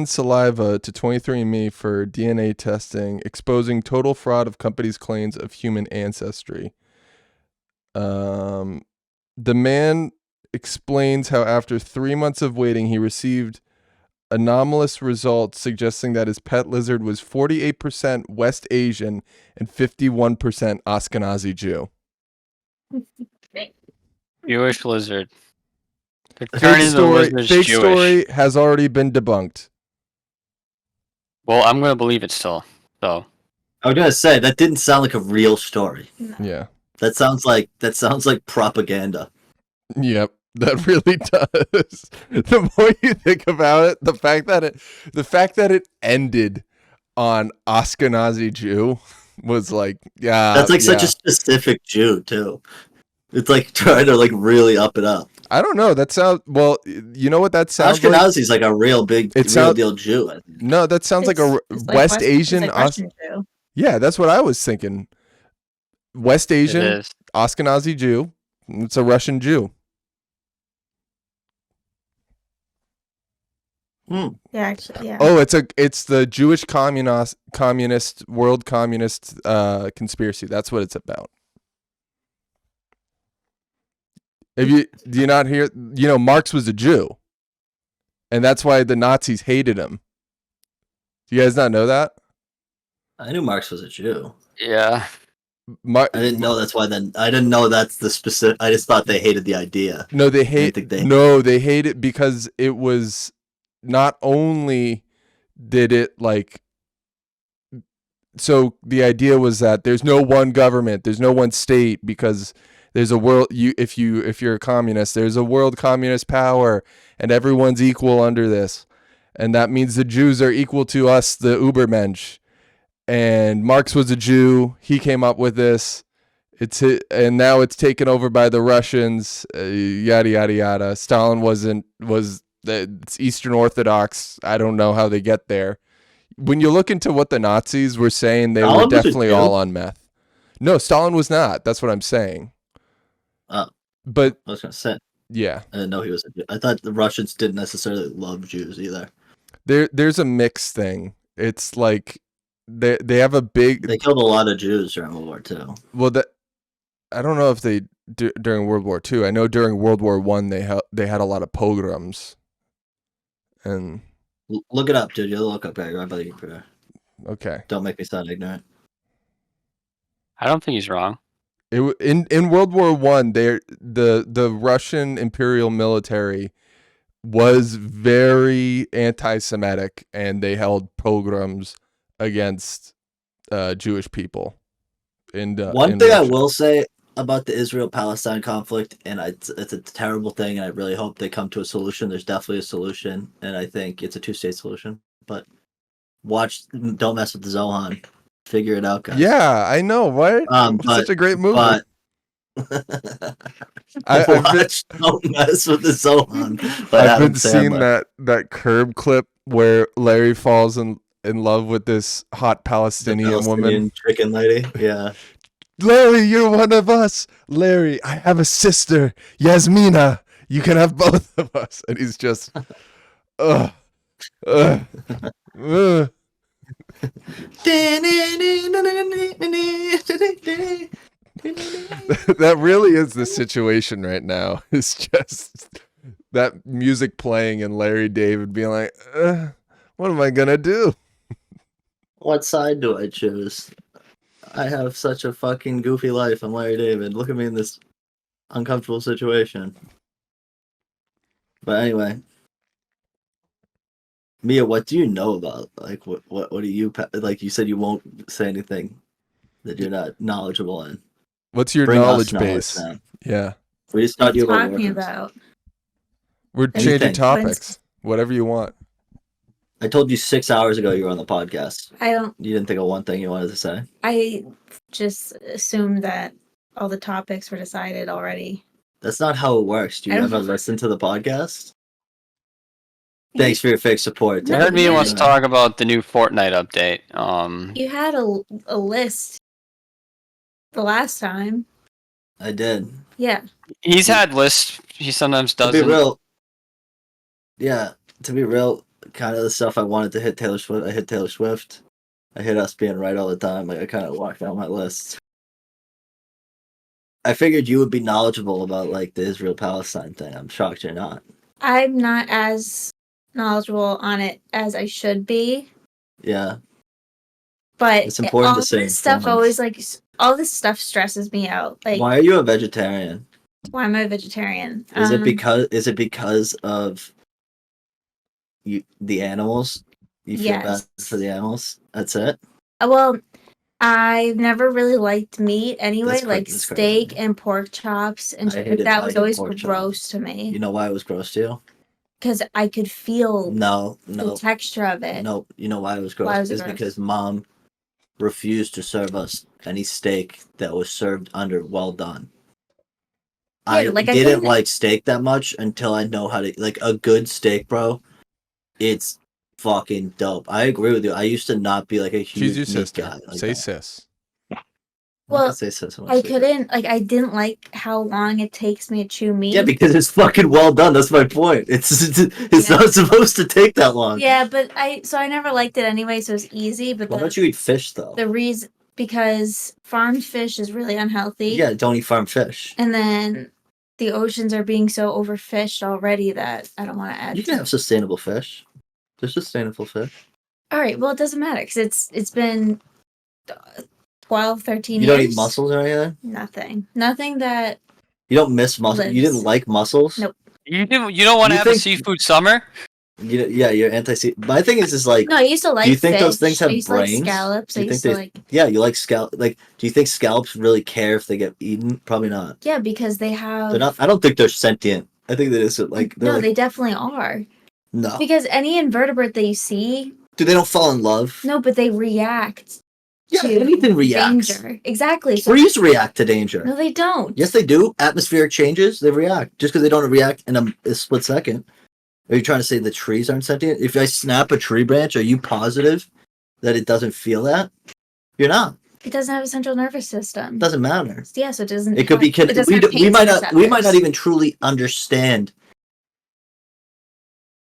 saliva to 23andMe for DNA testing, exposing total fraud of company's claims of human ancestry. The man explains how after 3 months of waiting, he received anomalous results suggesting that his pet lizard was 48% West Asian and 51% Ashkenazi Jew. Jewish lizard. Fake story has already been debunked. Well, I'm gonna believe it still. So I was gonna say that didn't sound like a real story. No. Yeah, that sounds like propaganda. Yep, that really does. The more you think about it, the fact that it ended on Ashkenazi Jew was like, yeah, that's like such a specific Jew too. It's like trying to like really up it up. I don't know. That sounds well. You know what that sounds Ashkenazi's like a real big, real deal Jew. No, that sounds like a West Asian. Yeah, that's what I was thinking. West It Asian, is. Ashkenazi Jew. It's a Russian Jew. Yeah, actually, yeah. Oh, it's the Jewish communist world communist conspiracy. That's what it's about. Do you not hear? Marx was a Jew, and that's why the Nazis hated him. Do you guys not know that? I knew Marx was a Jew. Yeah. I didn't know that's why. Then I didn't know that's the specific. I just thought they hated the idea. No, they hate. They hate it because it was not only did it like. So the idea was that there's no one government, there's no one state, because there's a world. If you're a communist, there's a world communist power, and everyone's equal under this, and that means the Jews are equal to us, the Ubermensch. And Marx was a Jew. He came up with this. And now it's taken over by the Russians. Yada yada yada. Stalin it's Eastern Orthodox. I don't know how they get there. When you look into what the Nazis were saying, they were definitely all on meth. No, Stalin was not. That's what I'm saying. But I was gonna say, yeah, I didn't know he was a Jew. I thought the Russians didn't necessarily love Jews either. There's a mixed thing. It's like they have a big. They killed a lot of Jews during World War II. Well, I don't know if they during World War II. I know during World War I they had a lot of pogroms. And look it up, dude. You'll look up right by the computer. Okay. Don't make me sound ignorant. I don't think he's wrong. In World War I, the Russian Imperial military was very anti-Semitic, and they held pogroms against Jewish people. One thing I will say about the Israel-Palestine conflict, and it's a terrible thing, and I really hope they come to a solution. There's definitely a solution, and I think it's a two-state solution. But don't mess with the Zohan. Figure it out, guys. Yeah, I know, right? Such a great movie. But Don't mess with the Zohan. I've been seeing that Curb clip where Larry falls in love with this hot Palestinian woman. Chicken lady, yeah. Larry, you're one of us. Larry, I have a sister, Yasmina. You can have both of us. And he's just, That really is the situation right now. It's just that music playing and Larry David being like, what am I gonna do? What side do I choose? I have such a fucking goofy life. I'm Larry David. Look at me in this uncomfortable situation. But anyway, Mia, what do you know about? Like, what do you like? You said you won't say anything that you're not knowledgeable in. What's your knowledge base? Yeah, we just thought you were talking about. We're changing topics. Whatever you want. I told you 6 hours ago you were on the podcast. You didn't think of one thing you wanted to say? I just assumed that all the topics were decided already. That's not how it works. Do you ever listen to the podcast? Thanks for your fake support. I heard Mia wants to talk about the new Fortnite update. You had a list the last time. I did. Yeah. He's had lists. He sometimes doesn't. To be real, to be real, kind of the stuff I wanted to hit Taylor Swift. I hit Taylor Swift. I hit us being right all the time. Like I kind of walked down my list. I figured you would be knowledgeable about like the Israel-Palestine thing. I'm shocked you're not. I'm not as knowledgeable on it as I should be. Yeah. But it's important all to say this stuff always all this stuff stresses me out. Like, why are you a vegetarian? Why am I a vegetarian? Is it because of the animals? You feel bad for the animals? That's it? Well, I've never really liked meat anyway, like steak crazy. And pork chops and that was always gross to me. You know why it was gross to you? Because I could feel the texture of it. No, you know why it was gross? It's because Mom refused to serve us any steak that was served under well done. Yeah, I didn't like steak that much until I know how to like a good steak, bro. It's fucking dope. I agree with you. I used to not be like a She's huge your meat sister. guy. Like Say that. sis. Well, say so I couldn't, like, I didn't like how long it takes me to chew meat. Yeah, because it's fucking well done. That's my point. It's Yeah. not supposed to take that long. Yeah, but I never liked it anyway, so it's easy. But Why don't you eat fish though? the reason, because farmed fish is really unhealthy. Yeah, don't eat farm fish. And then the oceans are being so overfished already that I don't want to add. You can have sustainable fish. There's sustainable fish. All right, well, it doesn't matter because it's been 12, 13 You years. don't eat mussels or anything? Nothing that You don't miss mussels? You didn't like mussels? Nope. You don't want to have a seafood summer? Yeah, you're anti-sea. My thing is like... No, I used to like do you think fish. those things have I used brains? To like scallops. Do you I think used they, to like... Yeah, you like scallop. Like, do you think scallops really care if they get eaten? Probably not. Yeah, because they have... They're not... I don't think they're sentient. I think that is like... No, like, they definitely are. No. Because any invertebrate that you see... Do they don't fall in love? No, but they react Yeah, to anything reacts. danger. Exactly. So... Trees react to danger. No, they don't. Yes, they do. Atmospheric changes, they react. Just because they don't react in a split second. Are you trying to say the trees aren't sentient? If I snap a tree branch, are you positive that it doesn't feel that? You're not. It doesn't have a central nervous system. It doesn't matter. Yeah, so it doesn't. It could be. It doesn't have We might not. We might receptors. not even truly understand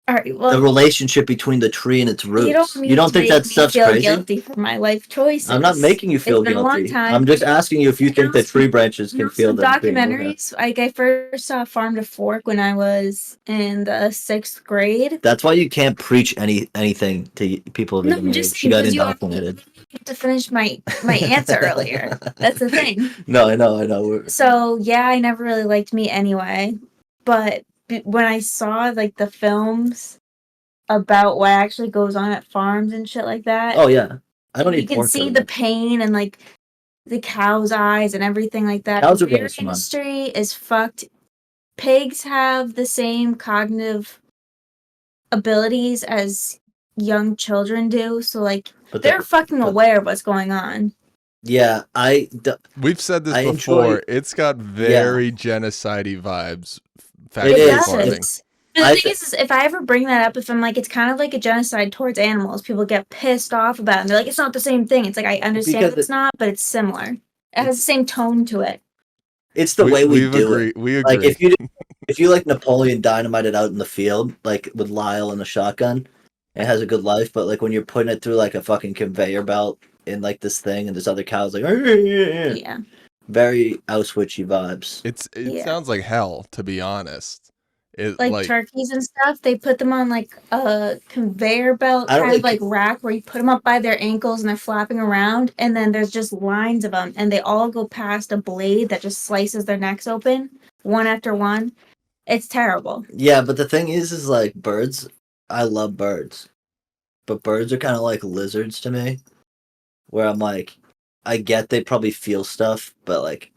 All right. Well, the relationship between the tree and its roots. You don't think that stuff's feel crazy? guilty for my life choices. I'm not making you feel It's been a long guilty. time. I'm just asking you if you think that tree branches You can know, feel some that. documentaries. Like I first saw Farm to Fork when I was in the 6th grade. That's why you can't preach anything to people of No, your age. just You got because indoctrinated. To finish my answer earlier. That's the thing. No, I know. So yeah, I never really liked meat anyway, but when I saw like the films about what actually goes on at farms and shit like that. Oh yeah, I don't you eat can pork see very the much. pain and like the cow's eyes and everything like that. Cows The are very dairy smart. industry is fucked. Pigs have the same cognitive abilities as young children do, so like But they're fucking aware of what's going on. Yeah, We've said this I before. enjoy- It's got very genocide-y vibes. It Factory is. farming. The I thing is, if I ever bring that up, if I'm like, it's kind of like a genocide towards animals, people get pissed off about it. And they're like, it's not the same thing. It's like, I understand Because it's not, but it's similar. It has the same tone to it. It's the way we do agree. it. We agree. Like if you like Napoleon Dynamited out in the field, like with Lyle and a shotgun, it has a good life. But like when you're putting it through like a fucking conveyor belt in like this thing, and there's other cows like, Yeah. very Auschwitz-y vibes. It sounds like hell, to be honest. Like turkeys and stuff, they put them on like a conveyor belt kind of like rack where you put them up by their ankles and they're flapping around, and then there's just lines of them, and they all go past a blade that just slices their necks open one after one. It's terrible. Yeah, but the thing is like birds. I love birds, but birds are kind of like lizards to me, where I'm like, I get they probably feel stuff, but like,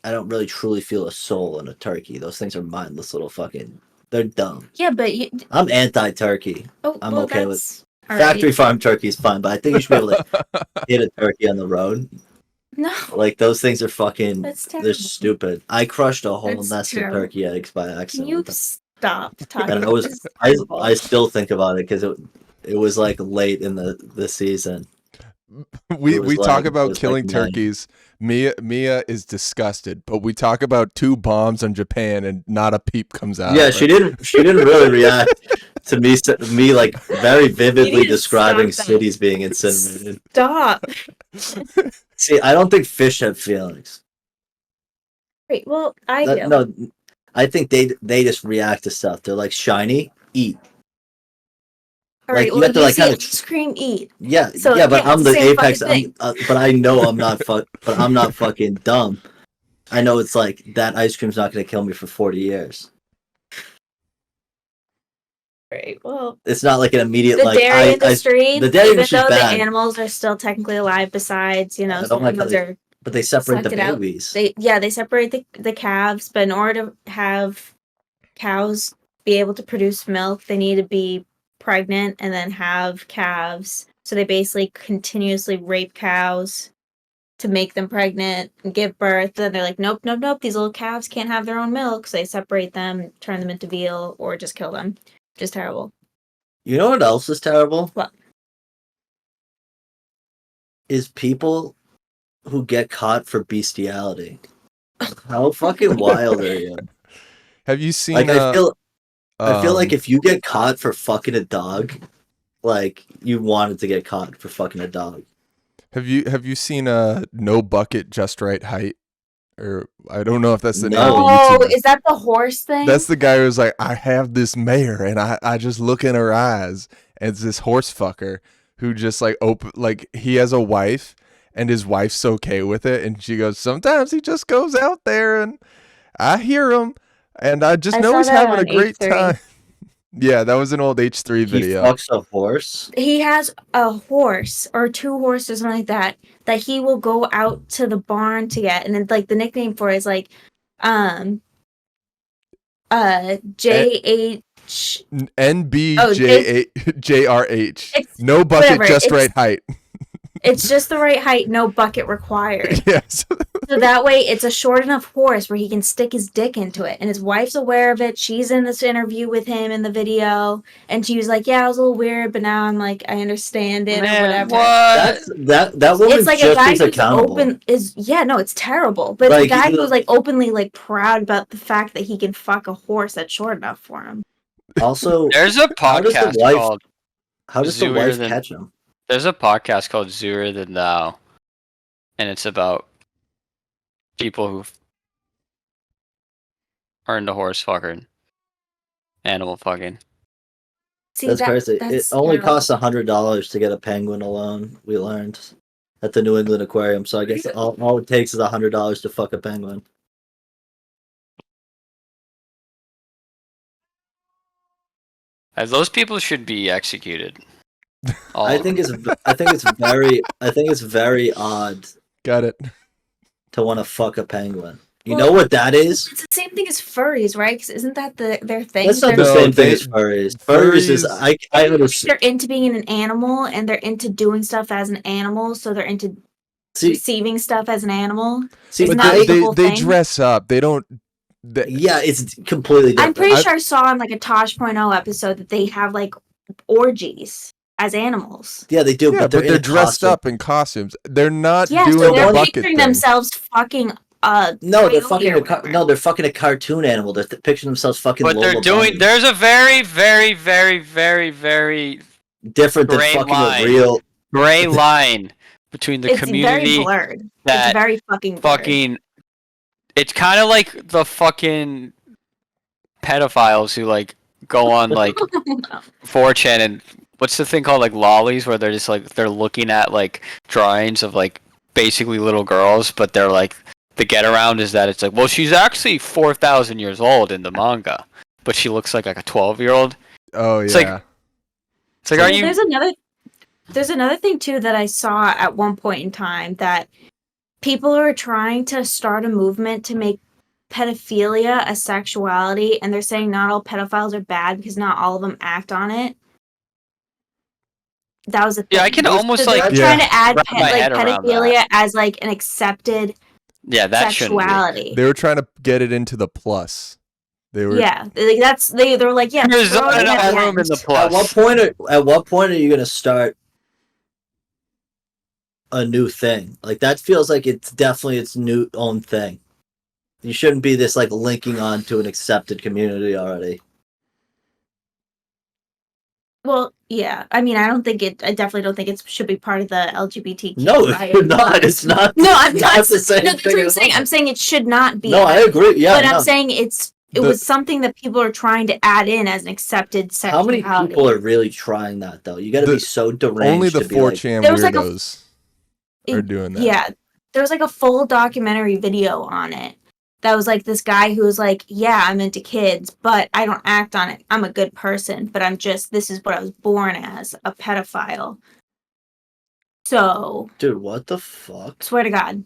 I don't really truly feel a soul in a turkey. Those things are mindless little fucking. They're dumb. Yeah, but I'm anti-turkey. Oh, I'm well, okay with that's factory farm turkey is fine, but I think you should be able to hit a turkey on the road. No, Like those things are fucking. that's terrible. They're stupid. I crushed a whole That's nest terrible. of turkey eggs by Can accident. you stop talking? And I still think about it because it was like late in the season. We talk about like killing 9. turkeys. Mia is disgusted, but we talk about 2 bombs on Japan and not a peep comes out. Yeah, of she it. didn't really react to me like very vividly need to describing stop that. cities being incinerated. Stop. See, I don't think fish have feelings. Great. Well, I do. No, I think they just react to stuff. They're like shiny, eat. All like, right. you Well, have to, you like, see kinda- ice cream, eat. Yeah, So, yeah, but yeah, I'm it's the the same apex. fucking But I know I'm not but I'm not fucking dumb. I know it's like that ice cream's not going to kill me for 40 years. Right. Well, It's not like an immediate the like dairy industry. the dairy even industry's though bad. the animals are still technically alive, besides I don't some like how ones are. But they separate the sucked it out. babies. They separate the calves, but in order to have cows be able to produce milk, they need to be pregnant and then have calves. So they basically continuously rape cows to make them pregnant and give birth. Then they're like, nope. These little calves can't have their own milk. So they separate them, turn them into veal, or just kill them. Just terrible. You know what else is terrible? What? Is people who get caught for beastiality. How fucking wild are you? Have you seen? Like, I feel like um, if you get caught for fucking a dog, like you wanted to get caught for fucking a dog. have you seen No Bucket Just Right Height? Or I don't know if that's the name of the No. Oh, YouTuber. is that the horse thing? That's the guy who's like, I have this mare, and I just look in her eyes, and it's this horse fucker who just like he has a wife, and his wife's okay with it, and she goes, sometimes he just goes out there, and I hear him, and I just I know saw he's that having a on great H3. time. Yeah, that was an old H3 He video. fucks a horse. He has a horse or two horses or something like that he will go out to the barn to get, and then like the nickname for it is like JH. NBJRH. It's No Bucket whatever, Just it's- Right Height. It's just the right height, no bucket required. Yes. So that way it's a short enough horse where he can stick his dick into it. And his wife's aware of it. She's in this interview with him in the video. And she was like, yeah, it was a little weird, but now I'm like, I understand it or whatever. That's that woman's It's like a just guy as who's accountable. it's terrible. But it's Like, a guy he- who's like openly like proud about the fact that he can fuck a horse that's short enough for him. Also, There's a How does the podcast wife- called how does the Zooer wife than- catch him? There's a podcast called Zooer Than Thou, and it's about people who are into horse fucking, animal fucking. See, That's crazy. It that's only terrible. costs $100 to get a penguin alone. We learned at the New England Aquarium. So I guess all it takes is $100 to fuck a penguin. Those people should be executed. All I of think them. it's very odd Got it. to want to fuck a penguin. You Well, know what that is? It's the same thing as furries, right? 'Cause isn't that their thing? That's not They're- the No, same thing they- as furries. Furries is I understand. They're into being an animal and they're into doing stuff as an animal, so they're into See, receiving stuff as an animal. see, Isn't But that I, like the whole they thing? dress up. They don't. yeah, it's completely different. I'm pretty I- sure I saw in like a Tosh.0 episode that they have like orgies as animals. Yeah, they do, Yeah, but but in they're a dressed costume. up in costumes. They're not Yeah, doing so the they're bucket picturing thing. themselves fucking No, they're coyote fucking or whatever. they're fucking a cartoon animal. They're picturing themselves fucking. But they're Lola doing. Bunny. There's a very, very, very, very, very different than gray fucking line. a real. gray line between the It's community very blurred. It's that very fucking blurred. fucking. It's kind of like the fucking pedophiles who like go on like 4chan and what's the thing called, like lollies, where they're just like they're looking at like drawings of like basically little girls, but they're like the get around is that it's like, well, she's actually 4,000 years old in the manga, but she looks like a 12-year-old. Oh It's like- yeah. It's like, Well, are you? There's another thing too that I saw at one point in time, that people are trying to start a movement to make pedophilia a sexuality, and they're saying not all pedophiles are bad because not all of them act on it. That was a thing. Yeah, I can almost, so they like, were trying to add wrap my head around pedophilia as like an accepted Yeah, that shouldn't be. sexuality. They were trying to get it into the plus. They were. Yeah, like they're like, yeah, There's throw not it enough at room in end. the At plus. what point are you gonna start a new thing? Like that feels like it's definitely its new own thing. You shouldn't be this like linking on to an accepted community already. Well, yeah. I mean, I definitely don't think it should be part of the LGBTQ. No, riot. it's not. It's not. No, I'm it's not. the same No, that's thing what I'm as saying. all. I'm saying it should not be. No, I agree. Yeah, but no. I'm saying it The- was something that people are trying to add in as an accepted How sexuality. many people are really trying that though? You got to The- be so deranged. Only the to be like, 4chan There was, like, a- weirdos are doing that. Yeah, there was like a full documentary video on it. That was like this guy who was like, yeah, I'm into kids, but I don't act on it. I'm a good person, but this is what I was born as, a pedophile. So, dude, what the fuck? swear to God.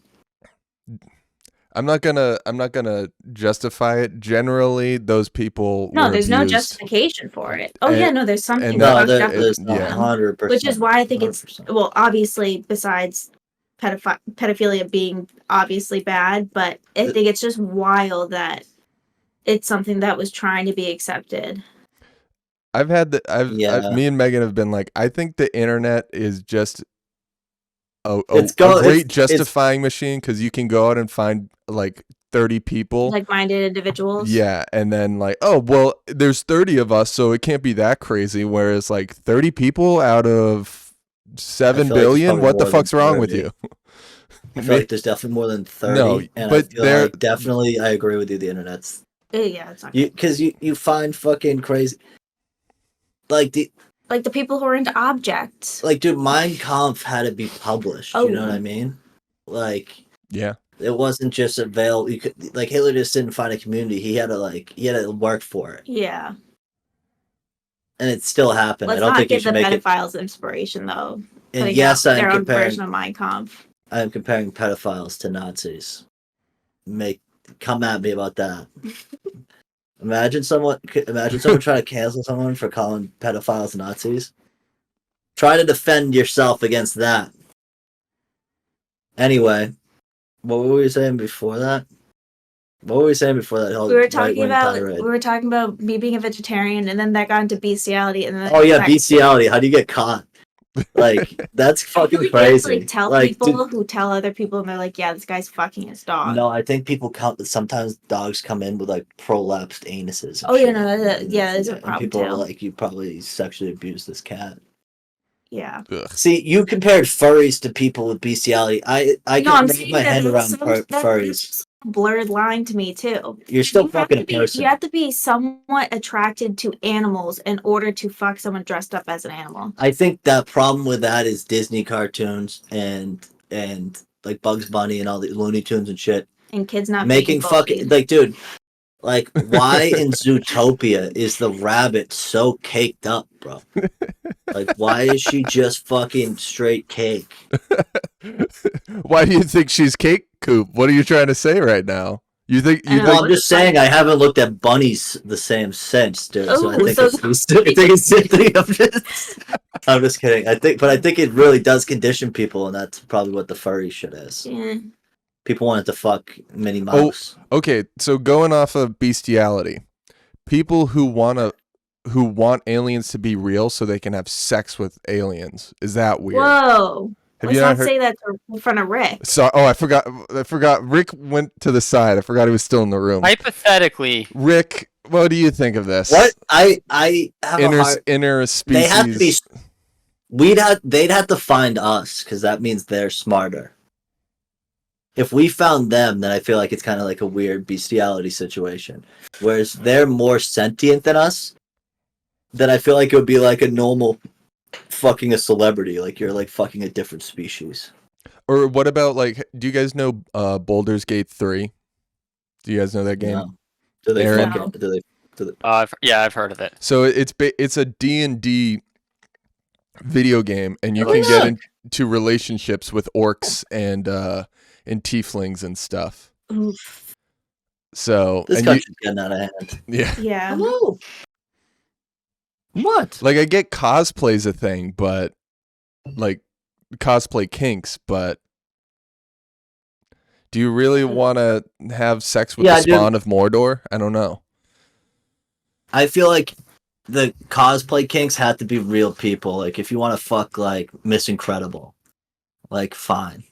I'm not gonna justify it. Generally, those people. No, were there's no abused. justification for it. Oh, And- yeah, no, there's something and No, fucked there, up there's with not. yeah. 100%. which is why I think it's 100%. well, obviously, besides pedophilia being obviously bad, but I think it's just wild that it's something that was trying to be accepted. Yeah. me and Megan have been like, I think the internet is just a It's great justifying machine because you can go out and find like 30 people. Like-minded individuals. Yeah, and then like, oh, well, there's 30 of us, so it can't be that crazy. Whereas like 30 people out of 7 feel like it's billion, probably what the more fuck's than wrong with 30. you? I feel like there's definitely more than 30. No, and but I feel there- like definitely I agree with you. The internet's Yeah, it's not because you find fucking crazy. Like the people who are into objects. like, dude, Mein Kampf had to be published. Oh. You know what I mean? Like, Yeah. it wasn't just available. You could like Hitler just didn't find a community. He had to work for it, Yeah. and it still happened. Let's I don't not think you give the should make it. pedophiles inspiration though. And Putting yes, out I their am own version comparing. of Mein Kampf. I am comparing pedophiles to Nazis. Come at me about that. Imagine someone trying to cancel someone for calling pedophiles Nazis. Try to defend yourself against that. Anyway, what were we saying before that? What were we saying before that? We were talking about me being a vegetarian, and then that got into bestiality, and then Oh yeah, bestiality. How do you get caught? Like, that's I fucking feel like you have crazy. to, like, tell Like, people who tell other people, and they're like, "Yeah, this guy's fucking his dog." no, I think people count. Sometimes dogs come in with like prolapsed anuses. And Oh, yeah, shit. no, And there's a and problem, people are too. like, you probably sexually abused this cat. Yeah. Ugh. See, you compared furries to people with bestiality. I No, can I'm wrap saying my that head that's around that's furries. just a blurred line to me too. You're still You have fucking to a be- person. You have to be somewhat attracted to animals in order to fuck someone dressed up as an animal. I think that problem with that is Disney cartoons and like Bugs Bunny and all the Looney Tunes and shit And kids not making being fucking bullied. like, dude. Like, why in Zootopia is the rabbit so caked up, bro? Like, why is she just fucking straight cake? Why do you think she's cake, Coop? What are you trying to say right now? You think I know. Well, think I'm just saying I haven't looked at bunnies the same since, dude. So I Oh, think so- I'm just kidding. I think it really does condition people, and that's probably what the furry shit is. Yeah. People wanted to fuck Minnie Mouse. okay, so going off of bestiality, people who want aliens to be real so they can have sex with aliens. Is that weird? Whoa. Have Let's you not not heard? say that in front of Rick. So, I forgot. Rick went to the side. I forgot he was still in the room. Hypothetically, Rick, what do you think of this? What? I have a hard... inner species. They have to be. They'd have to find us because that means they're smarter. If we found them, then I feel like it's kind of like a weird bestiality situation. Whereas they're more sentient than us, then I feel like it would be like a normal fucking a celebrity. Like, you're like fucking a different species. Or what about like? Do you guys know Baldur's Gate 3? Do you guys know that game? No. Do they Aaron? fuck it? Do they? I've heard of it. So it's a D&D video game, and you Oh, can yeah. get into relationships with orcs and tieflings and stuff. Oof. So This and country's getting out of hand. yeah, Yeah. Hello. What? like I get cosplay's a thing, but like cosplay kinks, but do you really want to have sex with Yeah, the I do. spawn of Mordor? I don't know. I feel like the cosplay kinks have to be real people. Like, if you want to fuck like Miss Incredible, like, fine.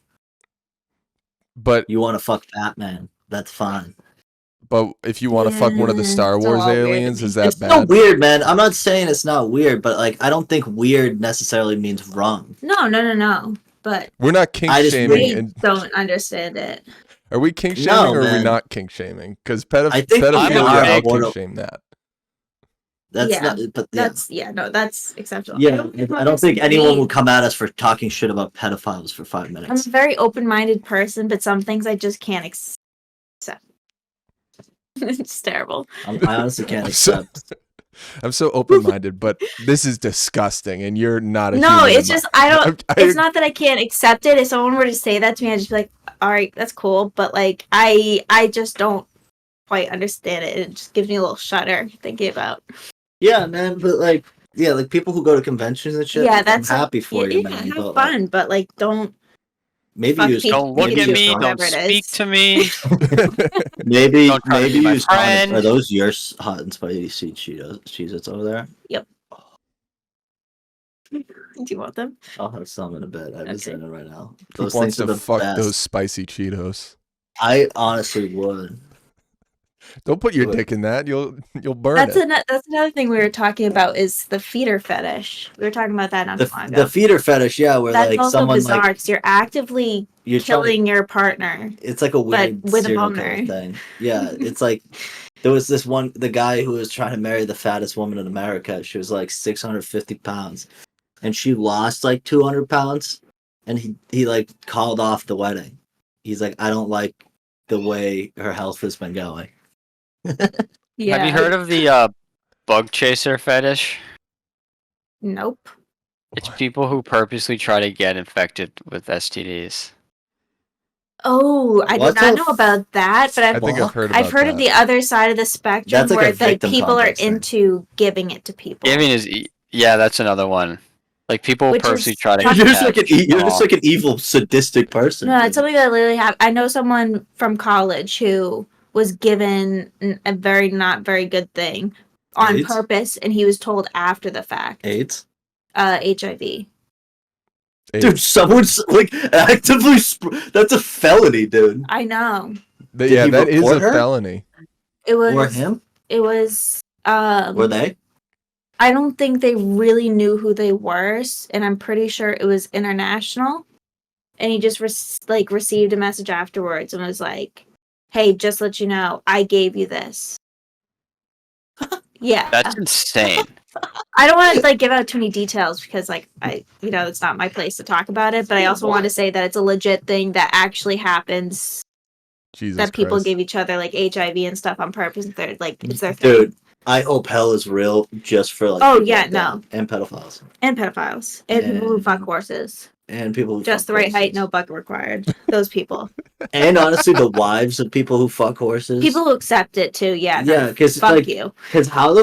But You want to fuck Batman, that's fine. if you want to fuck one of the Yeah, Star it's Wars all weird to aliens, me. is that It's bad? not weird, man. I'm not saying it's not weird, but like, I don't think weird necessarily means wrong. No. But We're not kink I just shaming. really- we And don't understand it. are we kink No, shaming or are we man. not kink shaming? Because I think pedophilia, I'm I'll a big- kink shame that. That's Yeah, not. But yeah, That's acceptable. yeah. I don't think anyone will will. come at us for talking shit about pedophiles for 5 I'm minutes. a very open-minded person, but some things I just can't accept. It's terrible. I honestly can't I'm so- accept. I'm so open-minded, but this is disgusting, and you're not a No, human it's just I don't. I- It's not that I can't accept it. If someone were to say that to me, I'd just be like, "All right, that's cool," but like I just don't quite understand it. It just gives me a little shudder thinking about. Yeah, man. But like, yeah, like people who go to conventions and shit. Yeah, I'm that's happy for yeah, you, yeah, man. have but, fun, but like don't Maybe Fuck use people. Don't look maybe at use me. condoms. Don't Whatever it speak is. to me. Maybe Don't try to be my use condoms. friend. Are those your hot and spicy Cheez-Its over there? Do you want them? I'll have some in a bit. I'm just Okay. saying it right now. Coop Those wants things are to the fuck best. those spicy Cheetos. I honestly would. Don't put your Would. dick in that. You'll burn That's it. that's another thing we were talking about is the feeder fetish. We were talking about that not too long ago. The feeder fetish, yeah, where That's like also someone bizarre like because you're actively you're killing your partner. it's like a weird with a serial boner. killer thing. Yeah, it's like there was the guy who was trying to marry the fattest woman in America. She was like 650 pounds, and she lost like 200 pounds, and he like called off the wedding. He's like, I don't like the way her health has been going. Yeah. Have you heard of the bug chaser fetish? Nope. It's people who purposely try to get infected with STDs. Oh, I What did not the know about that, but I think I've heard about I've heard that. of the other side of the spectrum That's like where a victim people are complex thing. into giving it to people. Giving is yeah, that's another one. Like people Which purposely is- try to. You're just like catch you're just all. like an evil, sadistic person. No, dude. it's something that literally happened. I know someone from college who was given a very not very good thing on AIDS? purpose, and he was told after the fact. AIDS. HIV. Dude, someone's like actively. That's a felony, dude. I know. Did Yeah, he that is report a her? felony. It was. Or him? It was. Were they? I don't think they really knew who they were, and I'm pretty sure it was international. And he just received a message afterwards and was like, "Hey, just let you know, I gave you this." Yeah, That's insane. I don't want to like give out too many details because it's not my place to talk about it. But I also want to say that it's a legit thing that actually happens. Jesus That people Christ. give each other like HIV and stuff on purpose. They're like, it's their thing. Dude, I hope hell is real just for like. Oh, people yeah, like that. no. And pedophiles. And pedophiles and people who fuck horses. And people who Just fuck the right height, horses. no bucket required. Those people. And honestly, the wives of people who fuck horses. People who accept it too. Yeah. Yeah, because fuck like, you. because how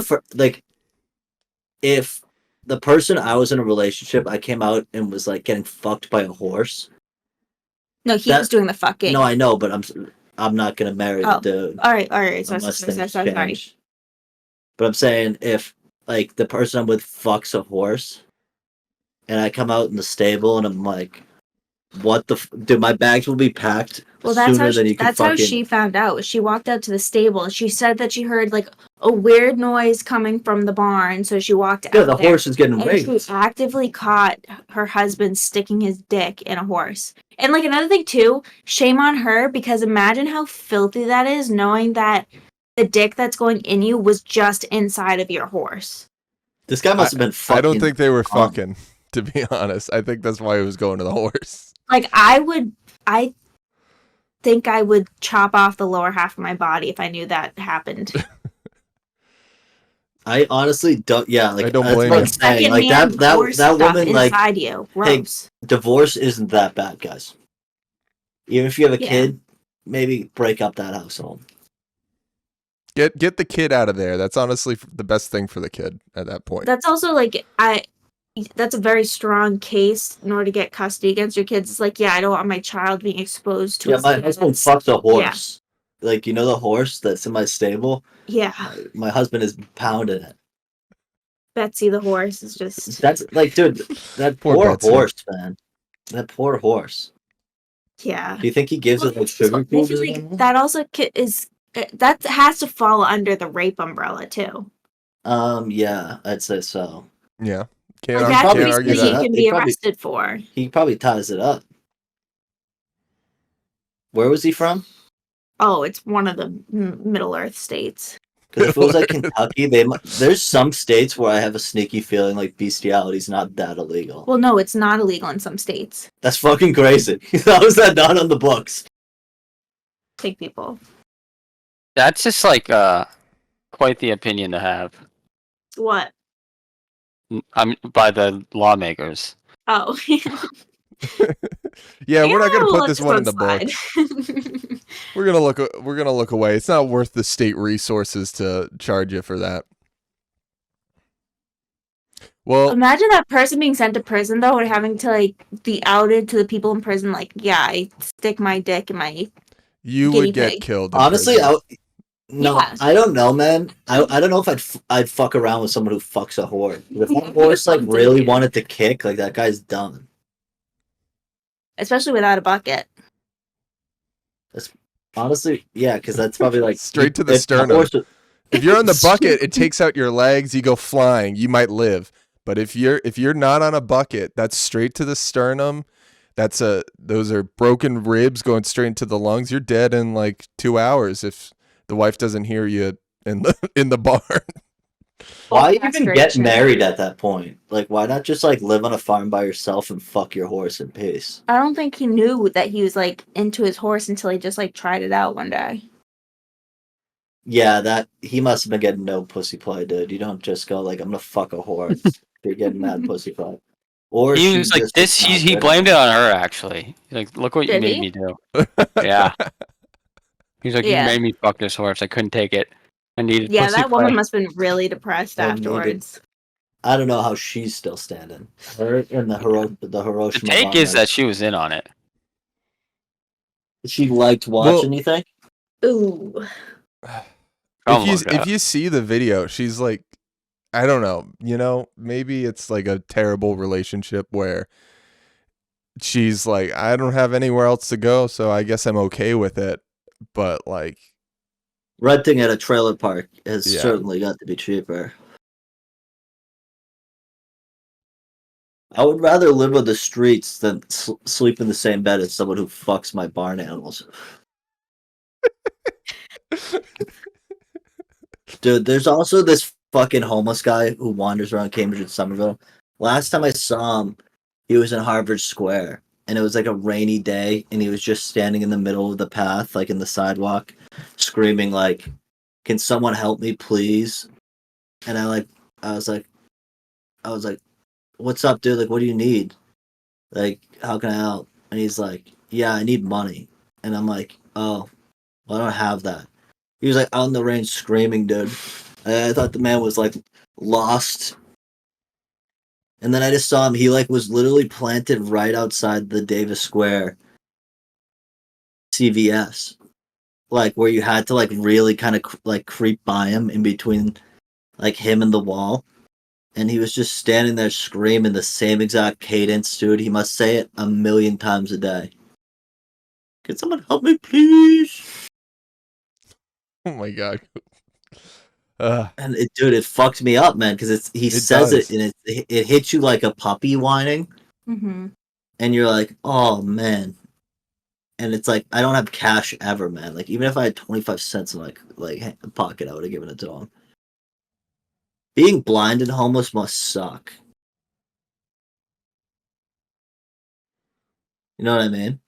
if the person I was in a relationship, I came out and was like getting fucked by a horse. No, he was doing the fucking. No, I know, but I'm not gonna marry the dude. All right. Unless things Sorry. change. But I'm saying if like the person I'm with fucks a horse, and I come out in the stable and I'm like, what the dude? My bags will be packed Well, that's sooner how than you can how fucking. she found out. She walked out to the stable and she said that she heard like a weird noise coming from the barn, so she walked Yeah, out the there. horse is getting And raped. she actively caught her husband sticking his dick in a horse. And like another thing too, shame on her because imagine how filthy that is, knowing that the dick that's going in you was just inside of your horse. This guy must have been fucking. I don't think they were fucking, to be honest. I think that's why he was going to the horse. Like I think I would chop off the lower half of my body if I knew that happened. I honestly don't. Yeah, like I don't that's blame what you. I'm saying. Like Secondhand horse that stuff woman like inside you. hey, Gross. divorce isn't that bad, guys. Even if you have a Yeah. kid, maybe break up that household. Get the kid out of there. That's honestly the best thing for the kid at that point. That's also like that's a very strong case in order to get custody against your kids. It's like, yeah, I don't want my child being exposed to. Yeah, a my kid husband that's- fucks a horse. Like you know the horse that's in my stable. Yeah, My husband is pounding it. Betsy the horse is just. That's like, dude, that Poor poor Betsy. horse, man. That poor horse. Yeah. Do you think he gives it like sugar I cubes? feel or like something? that also is that has to fall under the rape umbrella too. Yeah, I'd say so. Yeah. Can't, Like can't that's probably argue basically he that. can He be probably- arrested for. He probably ties it up. Where was he from? Oh, it's one of the Middle Earth states. Because if it was like Kentucky, there's some states where I have a sneaky feeling like bestiality is not that illegal. Well, no, it's not illegal in some states. That's fucking crazy. How is that not on the books? Take people. That's just like quite the opinion to have. What? By the lawmakers. Oh. Yeah, we're not gonna We'll put let this one in the book. slide. We're gonna look away. It's not worth the state resources to charge you for that. Well, Imagine that person being sent to prison though, or having to like be outed to the people in prison. Like, yeah, I stick my dick in my you guinea would get pig. killed. In Honestly, prison. no, Yeah. I don't know, man. I don't know if I'd fuck around with someone who fucks a horse. If that horse like really wanted to kick, like that guy's done. Especially without a bucket. Honestly, yeah, because that's probably like Straight to the if sternum. horse was- If you're on the bucket, it takes out your legs. You go flying. You might live. But if you're not on a bucket, that's straight to the sternum. Those are broken ribs going straight into the lungs. You're dead in like 2 hours if the wife doesn't hear you in the barn. Why even get Castration. married at that point? Like, why not just like live on a farm by yourself and fuck your horse in peace? I don't think he knew that he was like into his horse until he just like tried it out one day. Yeah, that he must have been getting no pussy play, dude. You don't just go like, I'm gonna fuck a horse. You're getting mad pussy play. Or He she was like just this. was not He good blamed it enough. on her actually. He's like, look what you Did made he? me do. Yeah. He's like, you Yeah. made me fuck this horse. I couldn't take it. I needed Yeah, pussy that woman play. must have been really depressed I needed- afterwards. I don't know how she's still standing. Her and the The Hiroshima take is bombers. that she was in on it. She liked watching. You think? Ooh. Oh my God. If you see the video, she's like, I don't know, maybe it's like a terrible relationship where she's like, I don't have anywhere else to go, so I guess I'm okay with it. But like, Renting at a trailer park has Yeah. certainly got to be cheaper. I would rather live on the streets than sleep in the same bed as someone who fucks my barn animals. Dude, there's also this fucking homeless guy who wanders around Cambridge and Somerville. Last time I saw him, he was in Harvard Square, and it was like a rainy day, and he was just standing in the middle of the path, like in the sidewalk, screaming like, "Can someone help me, please?" And I was like, "What's up, dude? Like, what do you need? Like, how can I help?" And he's like, "Yeah, I need money." And I'm like, "Oh, well, I don't have that." He was like out in the rain screaming, dude. I thought the man was like lost. And then I just saw him. He like was literally planted right outside the Davis Square CVS, like where you had to like really kind of like creep by him in between like him and the wall. And he was just standing there screaming the same exact cadence, dude. He must say it a million times a day. Can someone help me, please? oh my God. And dude, it fucked me up, man, because he says does. it and it hits you like a puppy whining, Mm-hmm. and you're like, oh man. And it's like I don't have cash ever, man. Like even if I had 25 cents in like pocket, I would have given it to him. Being blind and homeless must suck. You know what I mean?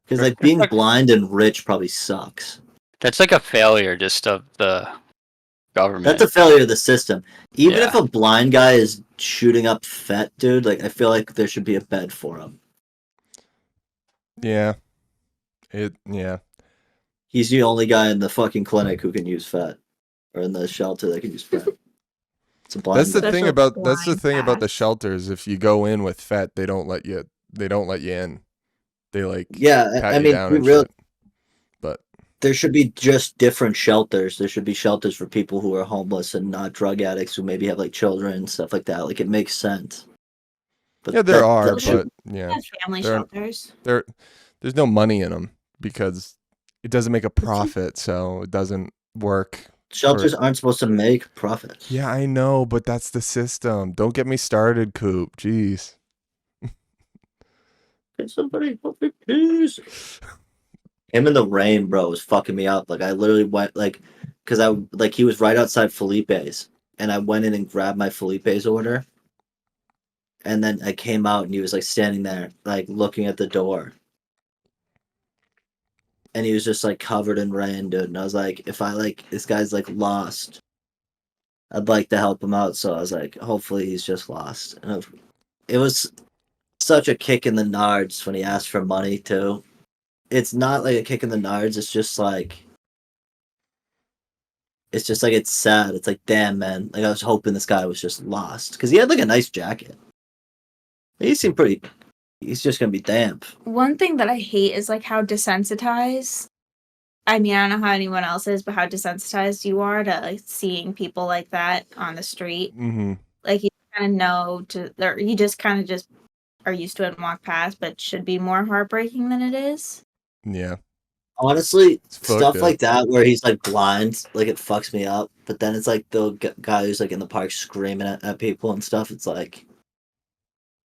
Because like being blind and rich probably sucks. That's like a failure just of the government. That's a failure of the system. Even Yeah. if a blind guy is shooting up fat, dude, like I feel like there should be a bed for him. Yeah. Yeah. He's the only guy in the fucking clinic who can use fat, or in the shelter that can use fat. It's a blind. That's the guy. thing Special about the blind shelters. If you go in with fat, they don't let you in. They like Yeah, pat I you mean, down we and really, shit. But there should be just different shelters. There should be shelters for people who are homeless and not drug addicts who maybe have like children and stuff like that. Like it makes sense. But yeah, there that are, should- but yeah, Have family They're- shelters. there's no money in them because it doesn't make a profit, so it doesn't work. shelters aren't supposed to make profits. Yeah, I know, but that's the system. Don't get me started, Coop. Jeez. Can somebody help me, please? Him in the rain, bro, was fucking me up. Like I literally went because he was right outside Felipe's, and I went in and grabbed my Felipe's order, and then I came out and he was like standing there, like looking at the door, and he was just like covered in rain, dude. And I was like, if I this guy's like lost, I'd like to help him out. So I was like, hopefully he's just lost. And it was such a kick in the nards when he asked for money too. It's not like a kick in the nards. It's just like it's just like it's sad. It's like, damn, man. Like I was hoping this guy was just lost because he had like a nice jacket. He seemed pretty. He's just gonna be damp. One thing that I hate is like how desensitized. I mean, I don't know how anyone else is, but how desensitized you are to like, seeing people like that on the street. Mm-hmm. Like you kind of know or you just kind of just are used to it and walk past, but it should be more heartbreaking than it is. Yeah. Honestly, fucked stuff up. like that where he's like blind, like it fucks me up. But then it's like the guy who's like in the park screaming at people and stuff. It's like,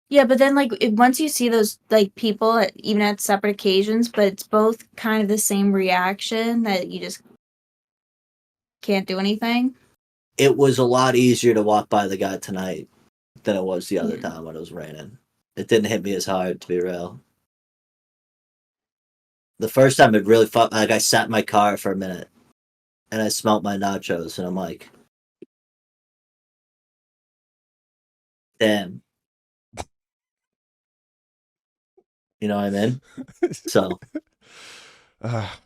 Yeah, but then like once you see those like people even at separate occasions, but it's both kind of the same reaction that you just can't do anything. it was a lot easier to walk by the guy tonight than it was the other Yeah. time when it was raining. It didn't hit me as hard, to be real. The first time it really felt like I sat in my car for a minute and I smelt my nachos and I'm like, damn. You know what I mean? So Ah,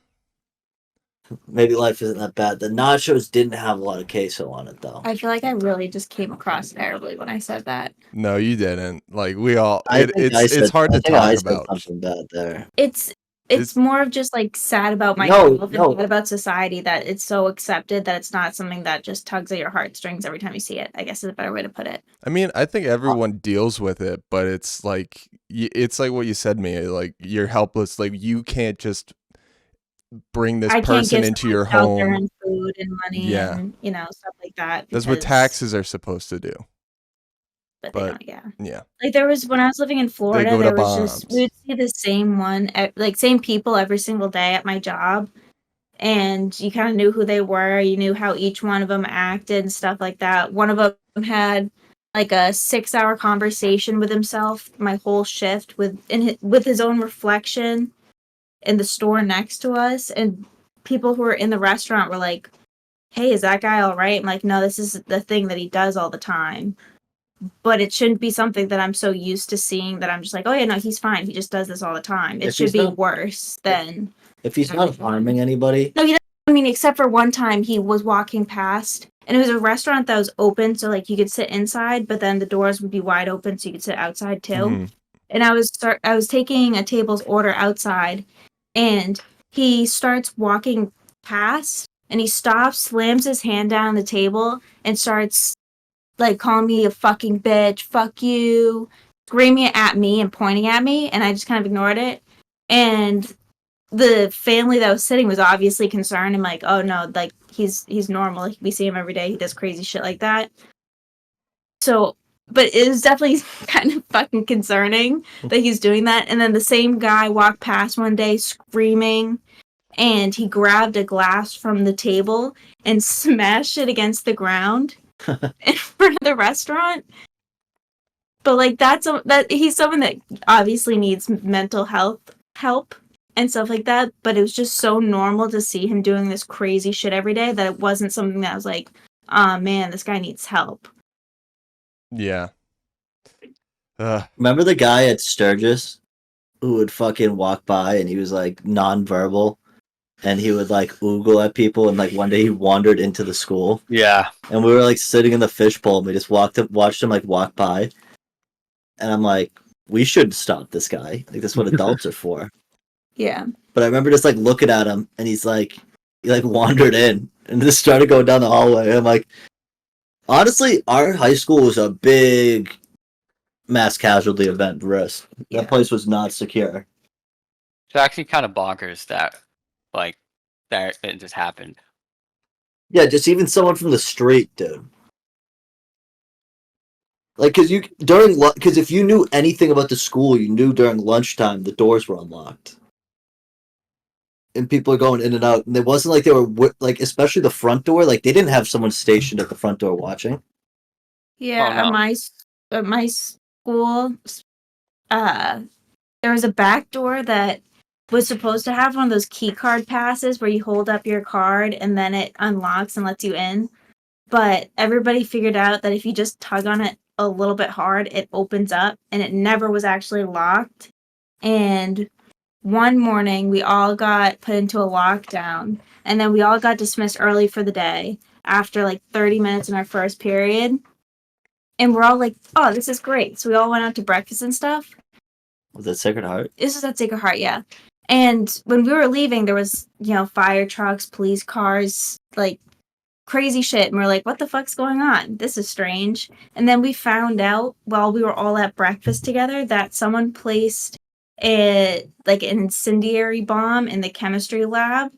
maybe life isn't that bad. The nachos didn't have a lot of queso on it though. I feel like I really just came across terribly when I said that. no, you didn't. Like we all. I think I said, It's hard I to think I talk said about. something bad there. It's It's- more of just like sad about No, myself no. and sad about society that it's so accepted that it's not something that just tugs at your heartstrings every time you see it. I guess is a better way to put it. I mean, I think everyone deals with it, but it's like it's like what you said to me. Like you're helpless. Like you can't just bring this I can't person give into someone your shelter home. and food and money Yeah. and stuff like that. That's what because- taxes are supposed to do. But but- they don't, yeah. Yeah. Like there was when I was living in Florida, go to there was just bombs. we would see the same one, like same people every single day at my job, and you kind of knew who they were. You knew how each one of them acted and stuff like that. One of them had like a 6-hour conversation with himself, my whole shift with his own reflection in the store next to us, and people who were in the restaurant were like, "Hey, is that guy all right?" I'm like, "No, this is the thing that he does all the time." But it shouldn't be something that I'm so used to seeing that I'm just like, oh yeah, no, he's fine. He just does this all the time. It If should he's be not- worse than. If he's not harming anybody, No, he doesn't. I mean, except for one time he was walking past, and it was a restaurant that was open, so like you could sit inside, but then the doors would be wide open, so you could sit outside too. Mhm. And I was taking a table's order outside, and he starts walking past, and he stops, slams his hand down on the table, and starts like calling me a fucking bitch, fuck you, screaming at me and pointing at me, and I just kind of ignored it. And the family that was sitting was obviously concerned. I'm like, oh no, like he's normal. Like we see him every day. He does crazy shit like that. So, but it was definitely kind of fucking concerning that he's doing that. And then the same guy walked past one day screaming, and he grabbed a glass from the table and smashed it against the ground in front of the restaurant. But like that he's someone that obviously needs mental health help and stuff like that, but it was just so normal to see him doing this crazy shit every day that it wasn't something that I was like, oh man, this guy needs help. Yeah. remember the guy at Sturgis who would fucking walk by and he was like nonverbal and he would like oogle at people and like one day he wandered into the school Yeah. and we were like sitting in the fishbowl and we just watched him like walk by and I'm like, we should stop this guy. Like that's what adults are for. Yeah. But I remember just like looking at him and he like wandered in and just started going down the hallway. I'm like, honestly, our high school was a big mass casualty event risk. Yeah. That place was not secure. It's actually kind of bonkers that, like, that it just happened. Yeah, just even someone from the street, dude. Like, because if you knew anything about the school, you knew during lunchtime the doors were unlocked. And people are going in and out. And it wasn't like they were, like, especially the front door, like, they didn't have someone stationed at the front door watching. Yeah, Oh, no. at my school, there was a back door that was supposed to have one of those key card passes where you hold up your card and then it unlocks and lets you in. But everybody figured out that if you just tug on it a little bit hard, it opens up, and it never was actually locked. And one morning, we all got put into a lockdown, And then we all got dismissed early for the day after like 30 minutes in our first period. And we're all like, oh, this is great. So we all went out to breakfast and stuff. Was that Sacred Heart? This is at Sacred Heart, yeah. And when we were leaving, there was, fire trucks, police cars, like crazy shit. And we're like, what the fuck's going on? This is strange. And then we found out while we were all at breakfast together that someone placed an incendiary bomb in the chemistry lab.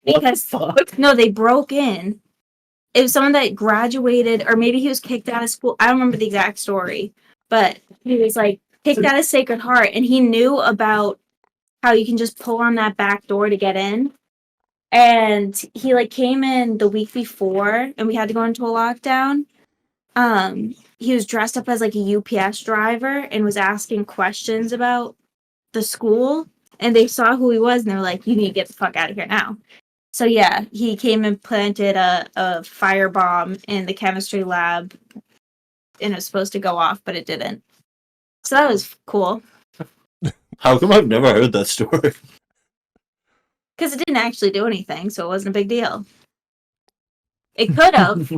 Because no, they broke in. It was someone that graduated, or maybe he was kicked out of school. I don't remember the exact story, but he was like kicked out of Sacred Heart, and he knew about how you can just pull on that back door to get in. And he like came in the week before, and we had to go into a lockdown. He was dressed up as like a UPS driver and was asking questions about the school, and they saw who he was, and they were like, "You need to get the fuck out of here now." So yeah, he came and planted a firebomb in the chemistry lab, and it was supposed to go off, but it didn't. So that was cool. How come I've never heard that story? Because it didn't actually do anything, so it wasn't a big deal. It could have.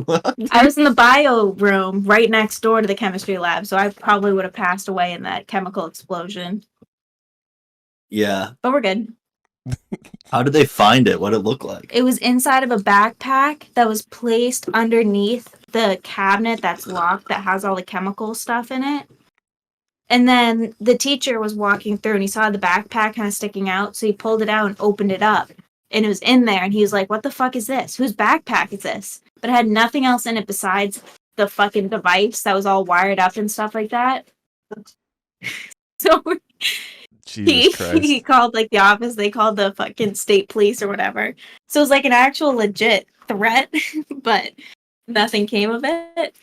I was in the bio room right next door to the chemistry lab, so I probably would have passed away in that chemical explosion. Yeah. But we're good. How did they find it? What did it look like? It was inside of a backpack that was placed underneath the cabinet that's locked that has all the chemical stuff in it. And then the teacher was walking through and he saw the backpack kind of sticking out, so he pulled it out and opened it up. And it was in there, and he was like, what the fuck is this? Whose backpack is this? But it had nothing else in it besides the fucking device that was all wired up and stuff like that. So Jesus Christ. he called like the office, they called the fucking state police or whatever. So it was like an actual legit threat, but nothing came of it.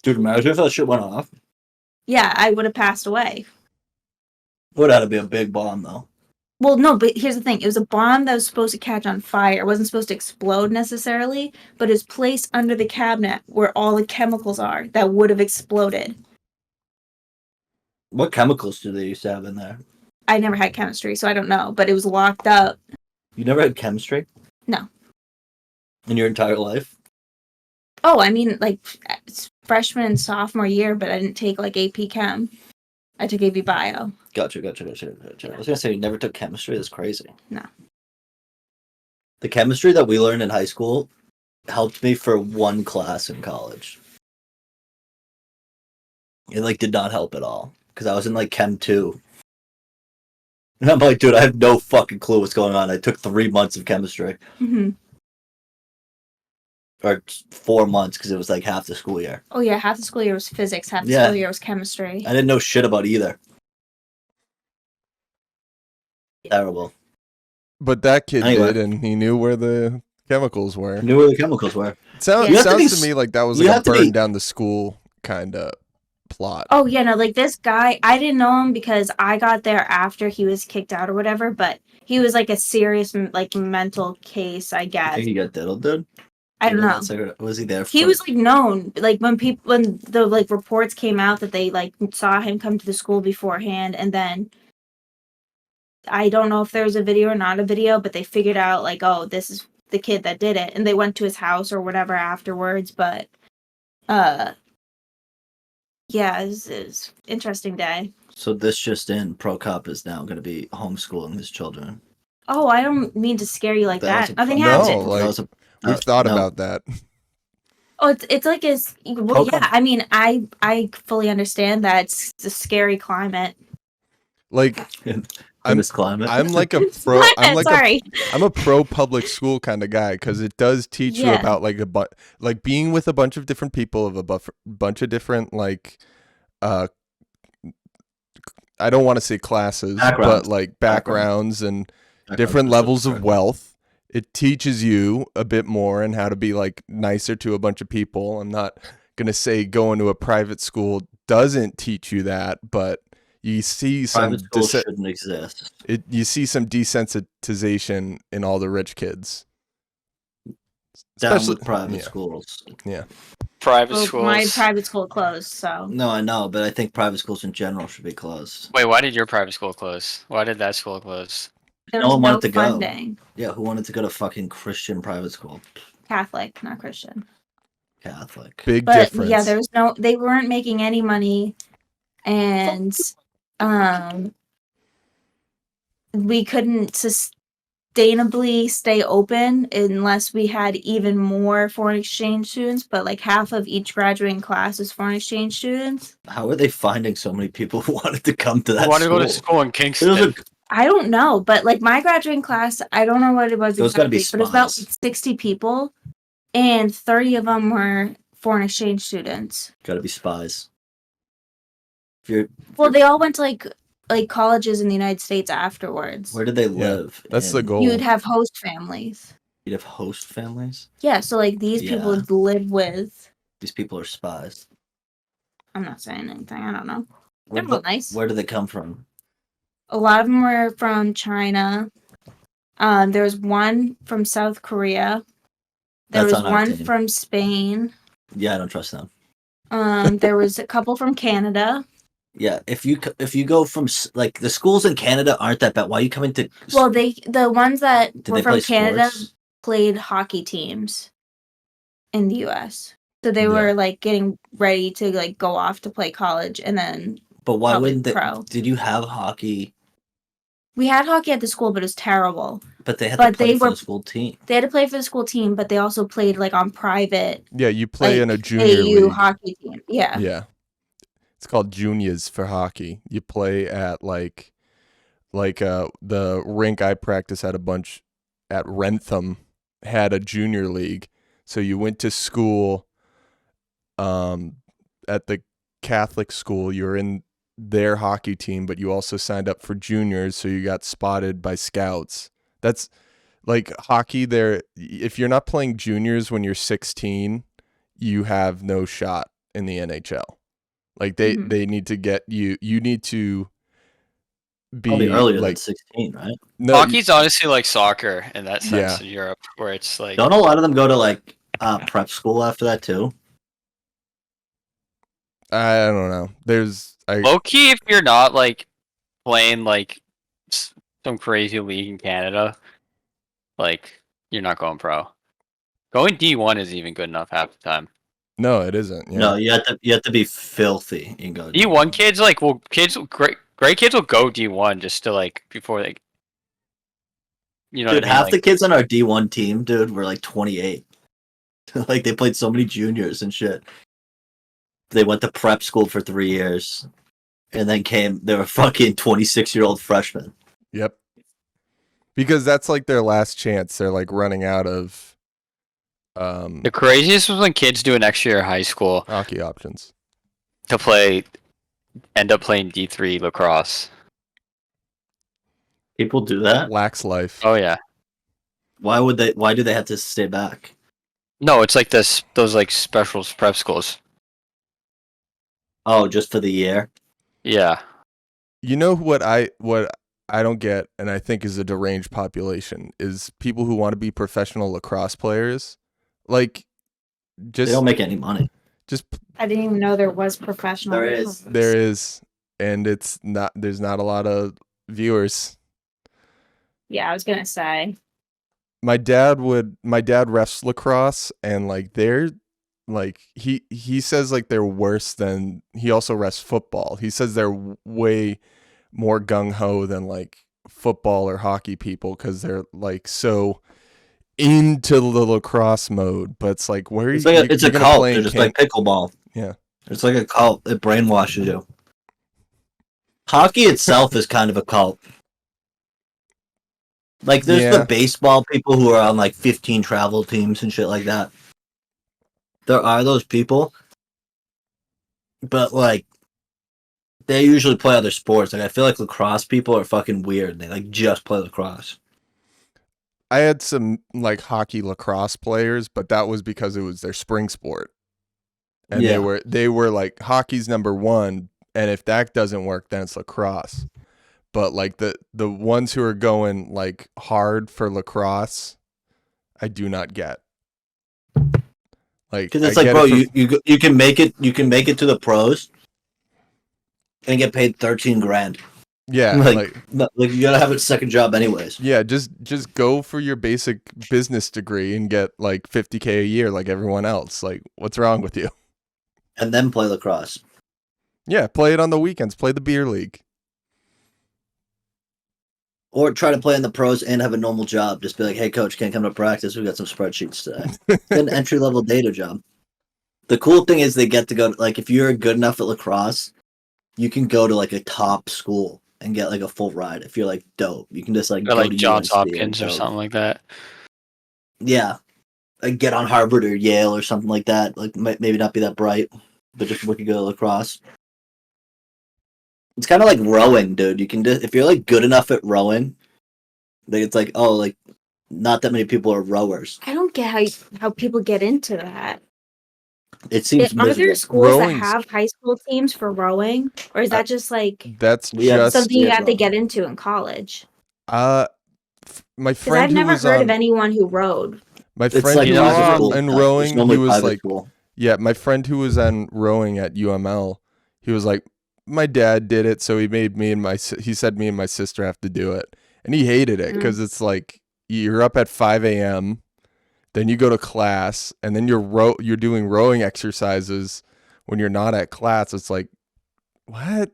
Dude, imagine if that shit went off. Yeah, I would have passed away. Would have to be a big bomb, though. Well, no, but here's the thing. It was a bomb that was supposed to catch on fire. It wasn't supposed to explode necessarily, but it was placed under the cabinet where all the chemicals are that would have exploded. What chemicals do they used to have in there? I never had chemistry, so I don't know, but it was locked up. You never had chemistry? No. In your entire life? Oh, I mean, like, it's freshman and sophomore year, but I didn't take, like, AP Chem. I took AP Bio. Gotcha. I was gonna say, you never took chemistry? That's crazy. No. The chemistry that we learned in high school helped me for one class in college. It, like, did not help at all. Because I was in, like, Chem 2. And I'm like, dude, I have no fucking clue what's going on. I took 3 months of chemistry. Mm-hmm. Or 4 months, because it was, like, half the school year. Oh, yeah, half the school year was physics, half the Yeah. school year was chemistry. I didn't know shit about either. Terrible. But that kid Anyway. did, and he knew where the chemicals were. Knew where the chemicals were. Sounds You have to be to me like that was you like a have to burn be- down the school kind of plot. Oh, yeah, no, like, this guy, I didn't know him because I got there after he was kicked out or whatever, but he was, like, a serious, like, mental case, I I guess. think he got diddled, dude. I don't know. Was he there? He was like known, like when the like reports came out that they like saw him come to the school beforehand, and then I don't know if there was a video or not a video, but they figured out like, oh, this is the kid that did it, and they went to his house or whatever afterwards. But yeah, it was interesting day. So this just in, Pro Cop is now going to be homeschooling his children. Oh, I don't mean to scare you like That was that. a- Nothing No, happened. like- We've thought no. about that. Oh, it's like well, Okay. yeah. I mean, I fully understand that it's a scary climate. Like in I'm- this climate. I'm like a pro. I'm like Sorry. I'm a pro public school kind of guy because it does teach you Yeah. about like like being with a bunch of different people of a bunch of different like I don't want to say classes, Backgrounds. but like backgrounds and different levels of wealth. It teaches you a bit more and how to be like nicer to a bunch of people. I'm not gonna say going to a private school doesn't teach you that, but you see some Private schools shouldn't exist. you see some desensitization in all the rich kids. Down Especially- with private yeah. schools. Private Well, schools. my private school closed, so No, I know, but I think private schools in general should be closed. Wait, why did your private school close? Why did that school close? there No was one no wanted to go. funding. Yeah, who wanted to go to fucking Christian private school? Catholic, not Christian. Catholic. Big But difference. yeah, they weren't making any money, and we couldn't sustainably stay open unless we had even more foreign exchange students. But like half of each graduating class is foreign exchange students. How are they finding so many people who wanted to come to I that want to school? go to school in It Kingston. was a- I don't know, but like my graduating class, I don't know what it was Those gotta be exactly, but it was about spies. 60 people, and 30 of them were foreign exchange students. Gotta be spies. If you're, Well, they all went to like colleges in the United States afterwards. where did they Yeah, live? that's the And goal. You'd have host families. You'd have host families. Yeah, so like these people Yeah. would live with. These people are spies. I'm not saying anything. I don't know. Where, They're real nice. where did they come from? A lot of them were from China. There was one from South Korea. There That's was on our one team. from Spain. Yeah, I don't trust them. There was a couple from Canada. Yeah, if you go from like the schools in Canada aren't that bad. Why are you coming to? Well, the ones that Did were they from play Canada sports? played hockey teams in the U.S. So they Yeah. were like getting ready to like go off to play college, and then But why probably wouldn't they? pro. Did you have hockey? We had hockey at the school, but it was terrible. But they had But to play they for were- the school team. They had to play for the school team, but they also played like on private Yeah, you play in a like, junior AU league. hockey team. Yeah. Yeah. It's called juniors for hockey. You play at like the rink I practice at a bunch at Rentham had a junior league. So you went to school at the Catholic school, you're in their hockey team, but you also signed up for juniors, so you got spotted by scouts. That's like hockey there. If you're not playing juniors when you're 16, you have no shot in the NHL. Like they need to get you need to be Probably earlier than like 16, right? no Hockey's honestly like soccer in that sense Yeah. in Europe, where it's like Don't a lot of them go to like prep school after that too? I don't know. low key if you're not like playing like some crazy league in Canada, like you're not going pro. Going D1 isn't even good enough half the time. No, it isn't. Yeah. No, you have to be filthy and go. D1 kids like great kids will go D1 just to like before they Dude, what I mean? half Like, the kids on our D1 team, dude, were like 28. Like they played so many juniors and shit. They went to prep school for 3 years, and then they were fucking 26-year-old freshmen. Yep. Because that's like their last chance. They're like running out of the craziest was when kids do an extra year of high school hockey options. to end up playing D3 lacrosse. People do that. Lax life. Oh yeah. Why do they have to stay back? No, it's like those like special prep schools. Oh, just for the year? Yeah. You know what I don't get, and I think is a deranged population, is people who want to be professional lacrosse players. Like, They don't make any money. just I didn't even know there was professional. There is. there is, and there's not a lot of viewers. Yeah, I was gonna say. My dad refs lacrosse, and like they're like he says like they're worse than he also refs football. He says they're way more gung ho than like football or hockey people because they're like so into the lacrosse mode. But it's like where It's you, like it's you're a gonna cult. play They're in just like pickleball. Yeah. It's like a cult. It brainwashes you. Hockey itself is kind of a cult. Like there's Yeah. the baseball people who are on like 15 travel teams and shit like that. There are those people. But like they usually play other sports. Like I feel like lacrosse people are fucking weird. They like just play lacrosse. I had some like hockey lacrosse players, but that was because it was their spring sport. And Yeah. they were like hockey's number one, and if that doesn't work, then it's lacrosse. But like the ones who are going like hard for lacrosse, I do not get. Like Because it's I like, get bro, it you can make it to the pros and get paid 13 grand. Yeah, like you gotta have a second job anyways, yeah, just go for your basic business degree and get like $50K a year like everyone else. Like, what's wrong with you? and then play lacrosse. Yeah, play it on the weekends. Play the beer league. Or try to play in the pros and have a normal job. Just be like, hey, coach, can't come to practice. We got some spreadsheets today. Get an entry-level data job. The cool thing is they get to go, like, if you're good enough at lacrosse, you can go to, like, a top school and get, like, a full ride. If you're, like, dope. You can just, like, Or go like to Johns UNC Hopkins or dope. something like that. Yeah. Like, get on Harvard or Yale or something like that. Like, maybe not be that bright, but just we could go to lacrosse. It's kind of like rowing, dude. You can just, if you're, like, good enough at rowing, like, it's like, oh, like, not that many people are rowers. I don't get how people get into that. It seems Are there miserable. schools that Rowing's- have high school teams for rowing, or is that just like That's We have just something you Yeah, have to rowing. get into in college? my Because friend I've who never was heard on of anyone who rowed. my It's friend like who You know, was private on- school. in There's rowing, normally he was private like, school. yeah, my friend who was on rowing at UML, he was like, my dad did it, so he made me and he said me and my sister have to do it, and he hated it because it's like you're up at 5 a.m. Then you go to class, and then you're doing rowing exercises when you're not at class. It's like, what?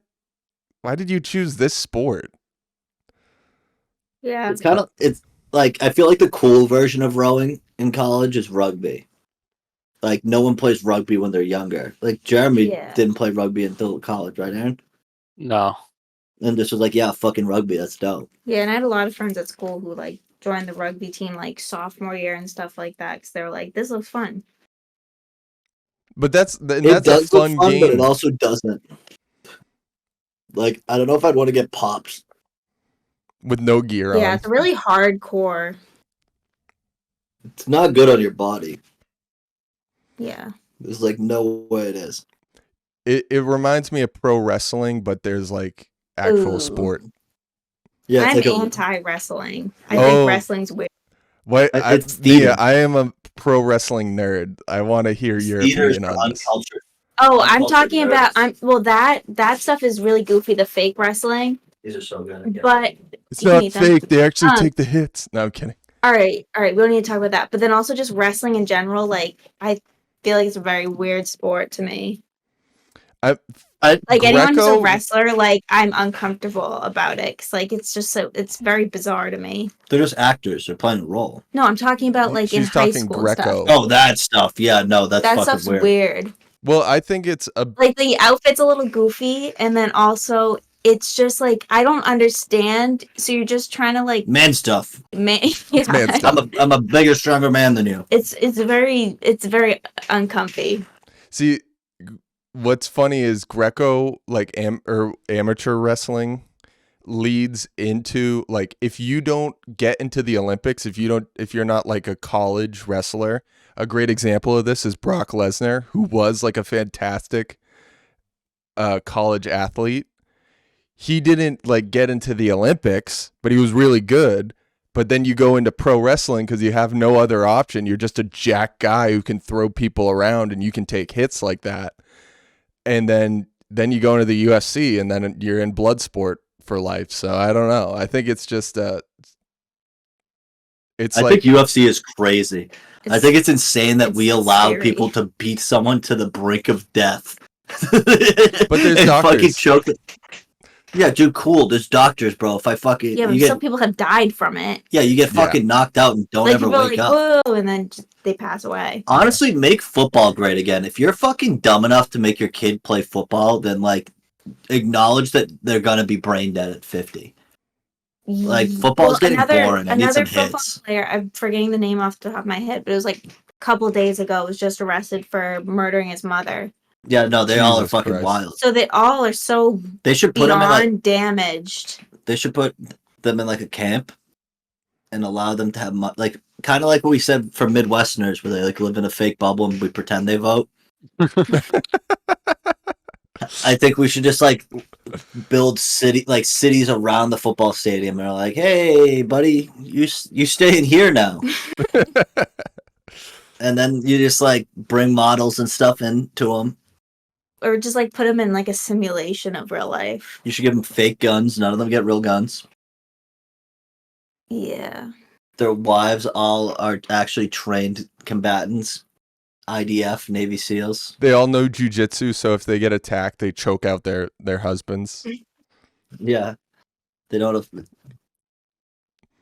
Why did you choose this sport? Yeah. It's like I feel like the cool version of rowing in college is rugby. Like no one plays rugby when they're younger. Like Jeremy Yeah. didn't play rugby until college, right, Aaron? No. And this was like, yeah, fucking rugby, that's dope. Yeah, and I had a lot of friends at school who like joined the rugby team like sophomore year and stuff like that because they were like, "This looks fun." But that's It a does fun look fun, game. but it also doesn't. Like I don't know if I'd want to get pops. With no gear Yeah, on. it's really hardcore. It's not good on your body. Yeah. There's like no way it is. It reminds me of pro wrestling, but there's like actual Ooh. sport. Yeah, I'm it's like anti-wrestling. I Oh. think wrestling's weird. What? It's Mia, theater. I am a pro wrestling nerd. I want to hear your theaters opinion for on this. uncultured. Oh, I'm Uncultured talking about nerds. that stuff is really goofy, the fake wrestling. These are so good. But It's you can not eat them. fake. They actually Um, take the hits. No, I'm kidding. all right, we don't need to talk about that. But then also just wrestling in general, like I feel like it's a very weird sport to me. Like anyone who's a Greco- wrestler, like I'm uncomfortable about it because like it's just it's very bizarre to me. They're just actors. They're playing a role. No, I'm talking about like in She's high talking school and Greco. stuff. Oh, that stuff. Yeah, no, that's That fucking stuff's weird. weird. Well, I think it's a Like the outfit's a little goofy, and then also it's just like I don't understand. So you're just trying to like Man stuff. yeah. man stuff. I'm a bigger, stronger man than you. It's very uncomfy. See, what's funny is Greco, like amateur wrestling, leads into like if you don't get into the Olympics, if you're not like a college wrestler. A great example of this is Brock Lesnar, who was like a fantastic college athlete. He didn't like get into the Olympics, but he was really good. But then you go into pro wrestling because you have no other option. You're just a jack guy who can throw people around and you can take hits like that. And then you go into the UFC and then you're in blood sport for life. So I don't know. I think it's just I like think UFC is crazy. I think it's insane that it's we allow scary. people to beat someone to the brink of death. But there's and fucking doctors. choke them. Yeah, dude, cool. There's doctors, bro. If I fucking Yeah, but you some get people have died from it. you get fucking knocked out and don't Like ever people are wake like, up. whoa, and then just, they pass away. Honestly, make football great again. If you're fucking dumb enough to make your kid play football, then like acknowledge that they're gonna be brain dead at 50. Like football's getting boring. I need Another some football hits. player, I'm forgetting the name off the top of my head, but it was like a couple days ago, was just arrested for murdering his mother. Yeah, no, they all are Jesus fucking Christ. wild. So they all are so They should put them in beyond like damaged. they should put them in like a camp and allow them to have like kind of like what we said for Midwesterners, where they like live in a fake bubble and we pretend they vote. I think we should just like build cities around the football stadium and are like, hey, buddy, you stay in here now. And then you just like bring models and stuff into them. or just like put them in like a simulation of real life. You should give them fake guns. None of them get real guns. Yeah. Their wives all are actually trained combatants. IDF, Navy SEALs. They all know jujitsu, so if they get attacked, they choke out their husbands. Yeah. They don't have...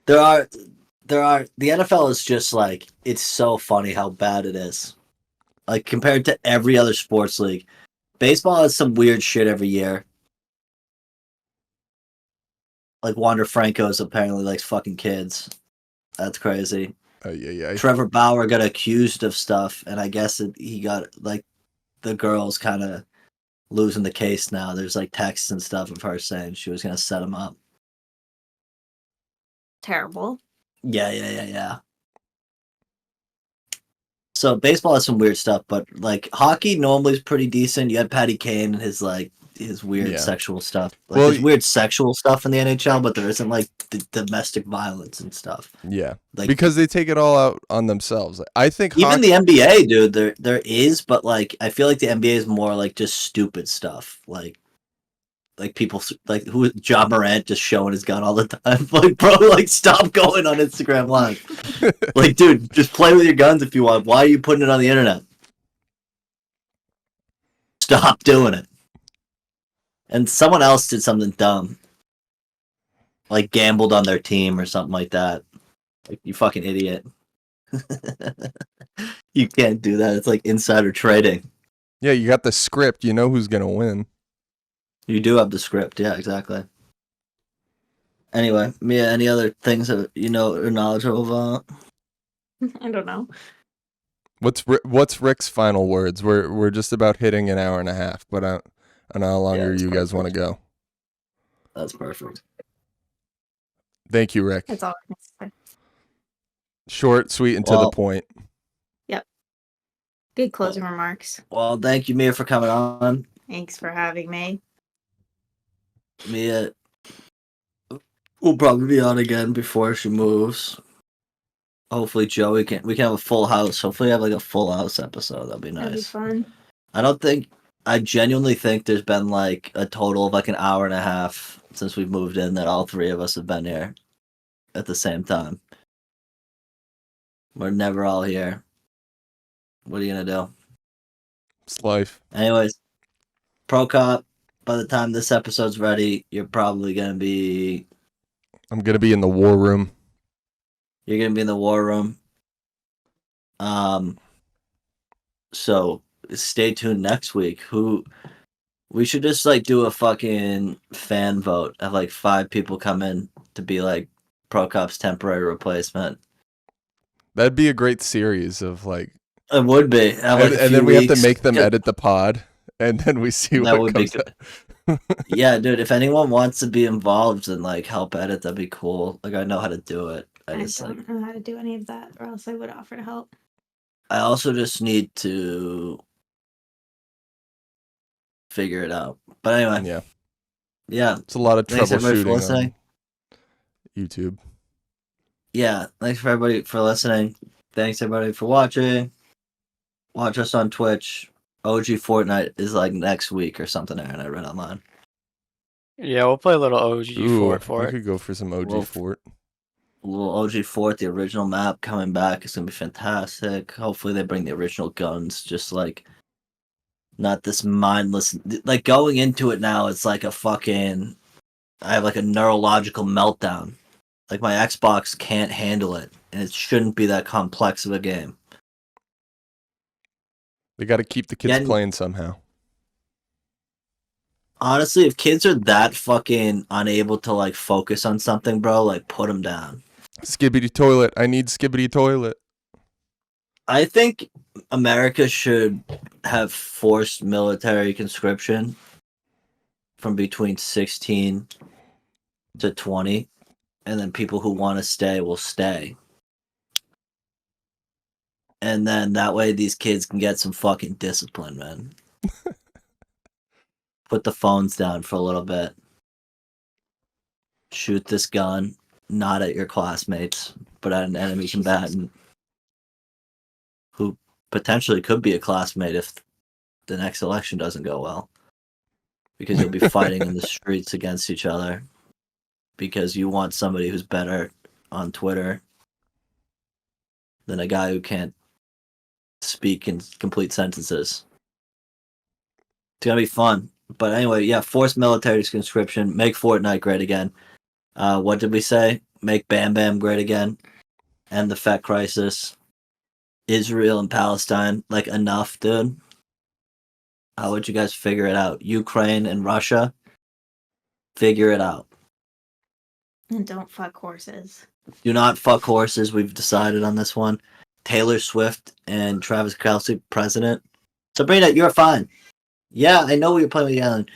There are the NFL is just like, it's so funny how bad it is. Like compared to every other sports league. Baseball has some weird shit every year. Like Wander Franco's apparently likes fucking kids. That's crazy. Yeah. Trevor Bauer got accused of stuff, and I guess he got like the girl's kind of losing the case now. There's like texts and stuff of her saying she was gonna set him up. Terrible. Yeah. So baseball has some weird stuff, but like hockey normally is pretty decent. You had Patty Kane and his weird sexual stuff. Like there's weird sexual stuff in the NHL, but there isn't like the domestic violence and stuff. Yeah, like because they take it all out on themselves. I think even the NBA, dude, there is, but like I feel like the NBA is more like just stupid stuff. Like people like who Ja Morant just showing his gun all the time. Like, bro, like stop going on Instagram Live. Like, dude, just play with your guns if you want. Why are you putting it on the internet? Stop doing it. And someone else did something dumb. Like gambled on their team or something like that. Like, you fucking idiot. You can't do that. It's like insider trading. Yeah, you got the script. You know who's gonna win. You do have the script, yeah, exactly. Anyway, Mia, any other things that you know are knowledgeable about? I don't know. What's Rick's final words? We're just about hitting an hour and a half, but I don't know how long you guys want to go. That's perfect. Thank you, Rick. That's all I can say. Short, sweet, and to the point. Yep. Good closing remarks. Well, thank you, Mia, for coming on. Thanks for having me. Mia will probably be on again before she moves. Hopefully, Joe, we can have a full house. Hopefully, have like a full house episode. That'd be nice. That'd be fun. I genuinely think there's been like a total of like an hour and a half since we've moved in that all three of us have been here at the same time. We're never all here. What are you gonna do? It's life. Anyways, Pro Cop, by the time this episode's ready, you're probably gonna be... I'm gonna be in the war room. You're gonna be in the war room. So stay tuned next week. We should just like do a fucking fan vote. Have like 5 people come in to be like Pro Cop's temporary replacement. That'd be a great series of like. It would be. And then we have to make them edit the pod, and then we see what comes out. Yeah, dude. If anyone wants to be involved and like help edit, that'd be cool. Like I know how to do it. I don't know how to do any of that, or else I would offer to help. I also just need to figure it out. But anyway, yeah, it's a lot of thanks everybody for troubleshooting listening. on YouTube. Yeah, thanks for everybody for listening. Thanks everybody for watching. Watch us on Twitch. OG Fortnite is like next week or something, Aaron. I read online. Yeah, we'll play a little OG Fort for I it. could go for some OG Fort. A little OG Fort, the original map coming back. It's gonna be fantastic. Hopefully they bring the original guns, just like not this mindless. Like going into it now, it's like a fucking. I have like a neurological meltdown. Like my Xbox can't handle it, and it shouldn't be that complex of a game. They got to keep the kids playing somehow. Honestly, if kids are that fucking unable to like focus on something, bro, like put them down. Skibbity toilet. I need skibbity toilet. I think America should have forced military conscription from between 16 to 20, and then people who want to stay will stay. And then that way these kids can get some fucking discipline, man. Put the phones down for a little bit. Shoot this gun, not at your classmates, but at an enemy combatant who potentially could be a classmate if the next election doesn't go well. Because you'll be fighting in the streets against each other. Because you want somebody who's better on Twitter than a guy who can't speak in complete sentences. It's gonna be fun. But anyway, yeah, forced military conscription, make Fortnite great again. What did we say? Make Bam Bam great again. End the fat crisis. Israel and Palestine, like enough, dude. How would you guys figure it out? Ukraine and Russia, figure it out. And don't fuck horses. Do not fuck horses. We've decided on this one. Taylor Swift and Travis Kelce, president. Sabrina, you're fine. Yeah, I know you're playing with Yellen.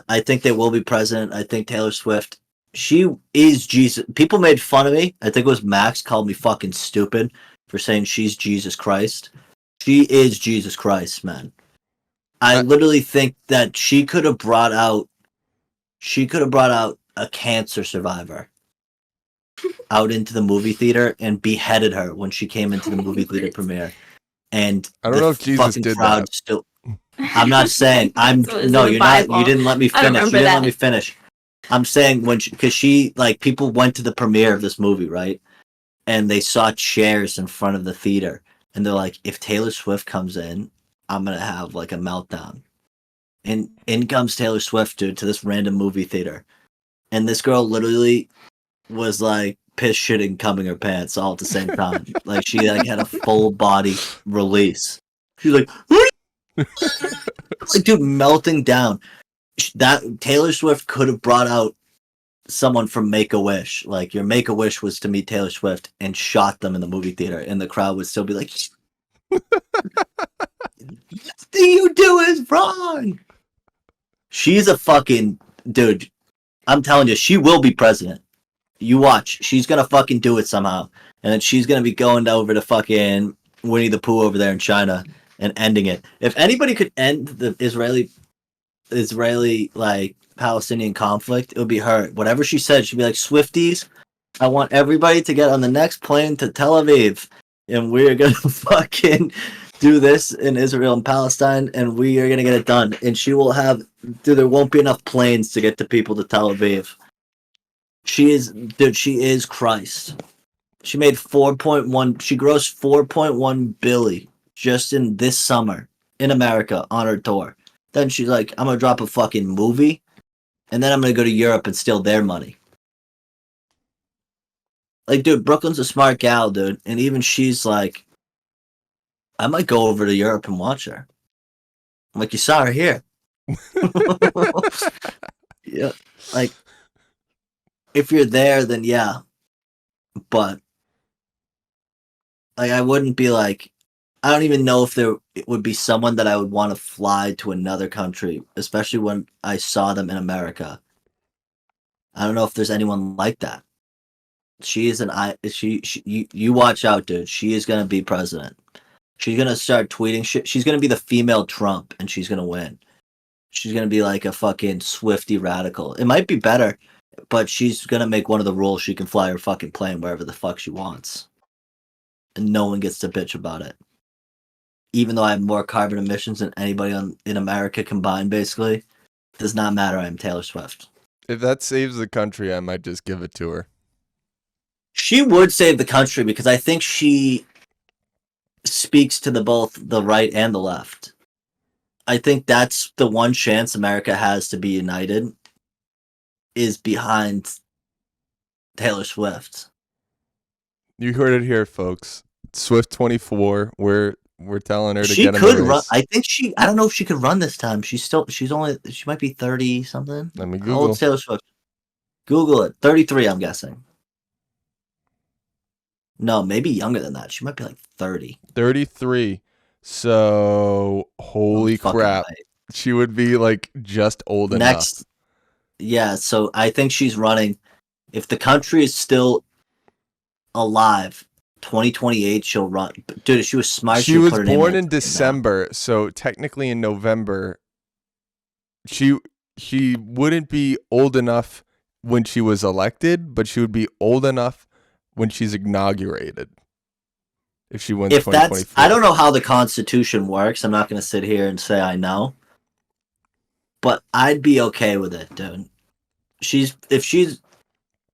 I think they will be president. I think Taylor Swift, she is Jesus. People made fun of me. I think it was Max called me fucking stupid for saying she's Jesus Christ. She is Jesus Christ, man. I literally think that she could have brought out a cancer survivor out into the movie theater and beheaded her when she came into the movie theater premiere. And I don't know if Jesus did that. Still, I'm not saying no. You're not. You didn't let me finish. You didn't let me finish. I'm saying because she like people went to the premiere of this movie, right? And they saw chairs in front of the theater, and they're like, if Taylor Swift comes in, I'm gonna have like a meltdown. And in comes Taylor Swift, dude, to this random movie theater, and this girl literally was like piss shitting, coming her pants all at the same time. Like she like had a full body release. She's like, like dude, melting down. That Taylor Swift could have brought out someone from Make-A-Wish. Like your Make-A-Wish was to meet Taylor Swift and shot them in the movie theater, and the crowd would still be like, "Everything you do is wrong." She's a fucking dude. I'm telling you, she will be president. You watch. She's gonna fucking do it somehow. And then she's gonna be going over to fucking Winnie the Pooh over there in China and ending it. If anybody could end the Israeli like Palestinian conflict, it would be her. Whatever she said, she'd be like, Swifties, I want everybody to get on the next plane to Tel Aviv. And we're gonna fucking do this in Israel and Palestine, and we are gonna get it done. And she will have there won't be enough planes to get the people to Tel Aviv. She is Christ. She made 4.1. She grossed 4.1 billion just in this summer in America on her tour. Then she's like, I'm gonna drop a fucking movie, and then I'm gonna go to Europe and steal their money. Like, dude, Brooklyn's a smart gal, dude, and even she's like, I might go over to Europe and watch her. I'm like, you saw her here. Yeah, like, if you're there, then yeah. But like, I wouldn't be like, I don't even know if there would be someone that I would want to fly to another country, especially when I saw them in America. I don't know if there's anyone like that. She is you watch out, dude. She is gonna be president. She's gonna start tweeting shit. She's gonna be the female Trump, and she's gonna win. She's gonna be like a fucking Swiftie radical. It might be better, but she's gonna make one of the rules she can fly her fucking plane wherever the fuck she wants, and no one gets to bitch about it. Even though I have more carbon emissions than anybody in America combined, basically, it does not matter. I'm Taylor Swift. If that saves the country, I might just give it to her. She would save the country because I think she speaks to both the right and the left. I think that's the one chance America has to be united is behind Taylor Swift. You heard it here, folks. Swift 24. We're telling her to She get in could the race. run. I think I don't know if she could run this time. She might be 30 something. Let me How Google. old's Taylor Swift? Google it. 33, I'm guessing. No, maybe younger than that. She might be like 30. 33. So, holy Fucking crap. right. She would be like just old enough. Yeah, so I think she's running. If the country is still alive, 2028 she'll run. Dude, if she was smart, She was put her name born on in it December, so technically in November, she wouldn't be old enough when she was elected, but she would be old enough when she's inaugurated. if she wins If that's, 2024. I don't know how the Constitution works. I'm not going to sit here and say I know, but I'd be okay with it, dude.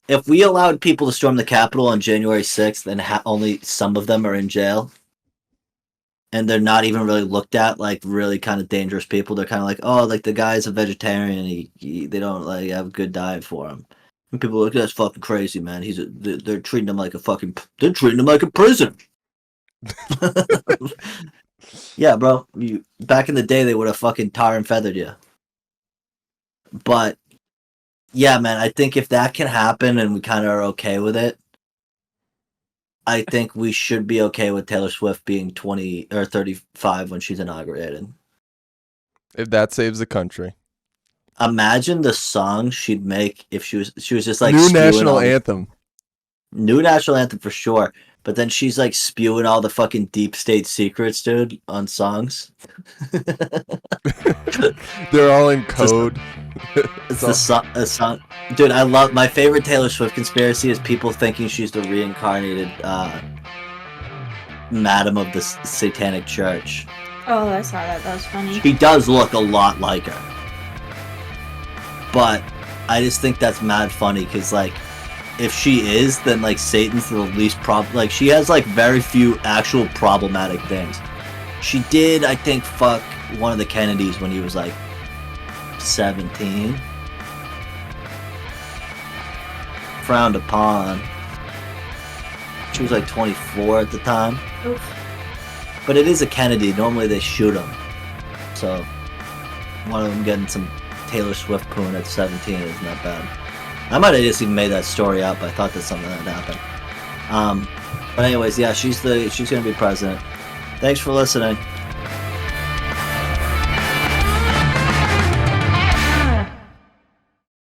If we allowed people to storm the Capitol on January 6th and only some of them are in jail, and they're not even really looked at like really kind of dangerous people, they're kind of like, oh, like the guy's a vegetarian, they don't like have a good diet for him. And people are like, that's fucking crazy, man. They're treating him like they're treating him like a prison. Yeah, bro. Back in the day, they would have fucking tar and feathered you. But yeah, man, I think if that can happen and we kind of are okay with it, I think we should be okay with Taylor Swift being 20 or 35 when she's inaugurated. If that saves the country. Imagine the song she'd make if she was just like New spewing national anthem. New national anthem for sure. But then she's like spewing all the fucking deep state secrets, dude, on songs. They're all in code. It's the song. Dude, I love my favorite Taylor Swift conspiracy is people thinking she's the reincarnated Madam of the Satanic Church. Oh, I saw that. That was funny. She does look a lot like her. But I just think that's mad funny because, like, if she is, then, like, Satan's the least like, she has, like, very few actual problematic things. She did, I think, fuck one of the Kennedys when he was, like, 17. Frowned upon. She was, like, 24 at the time. Oof. But it is a Kennedy. Normally they shoot him. So, one of them getting some Taylor Swift poon at 17 isn't that bad. I might have just even made that story up. I thought that something had happened. But anyways, yeah, she's gonna be president. Thanks for listening.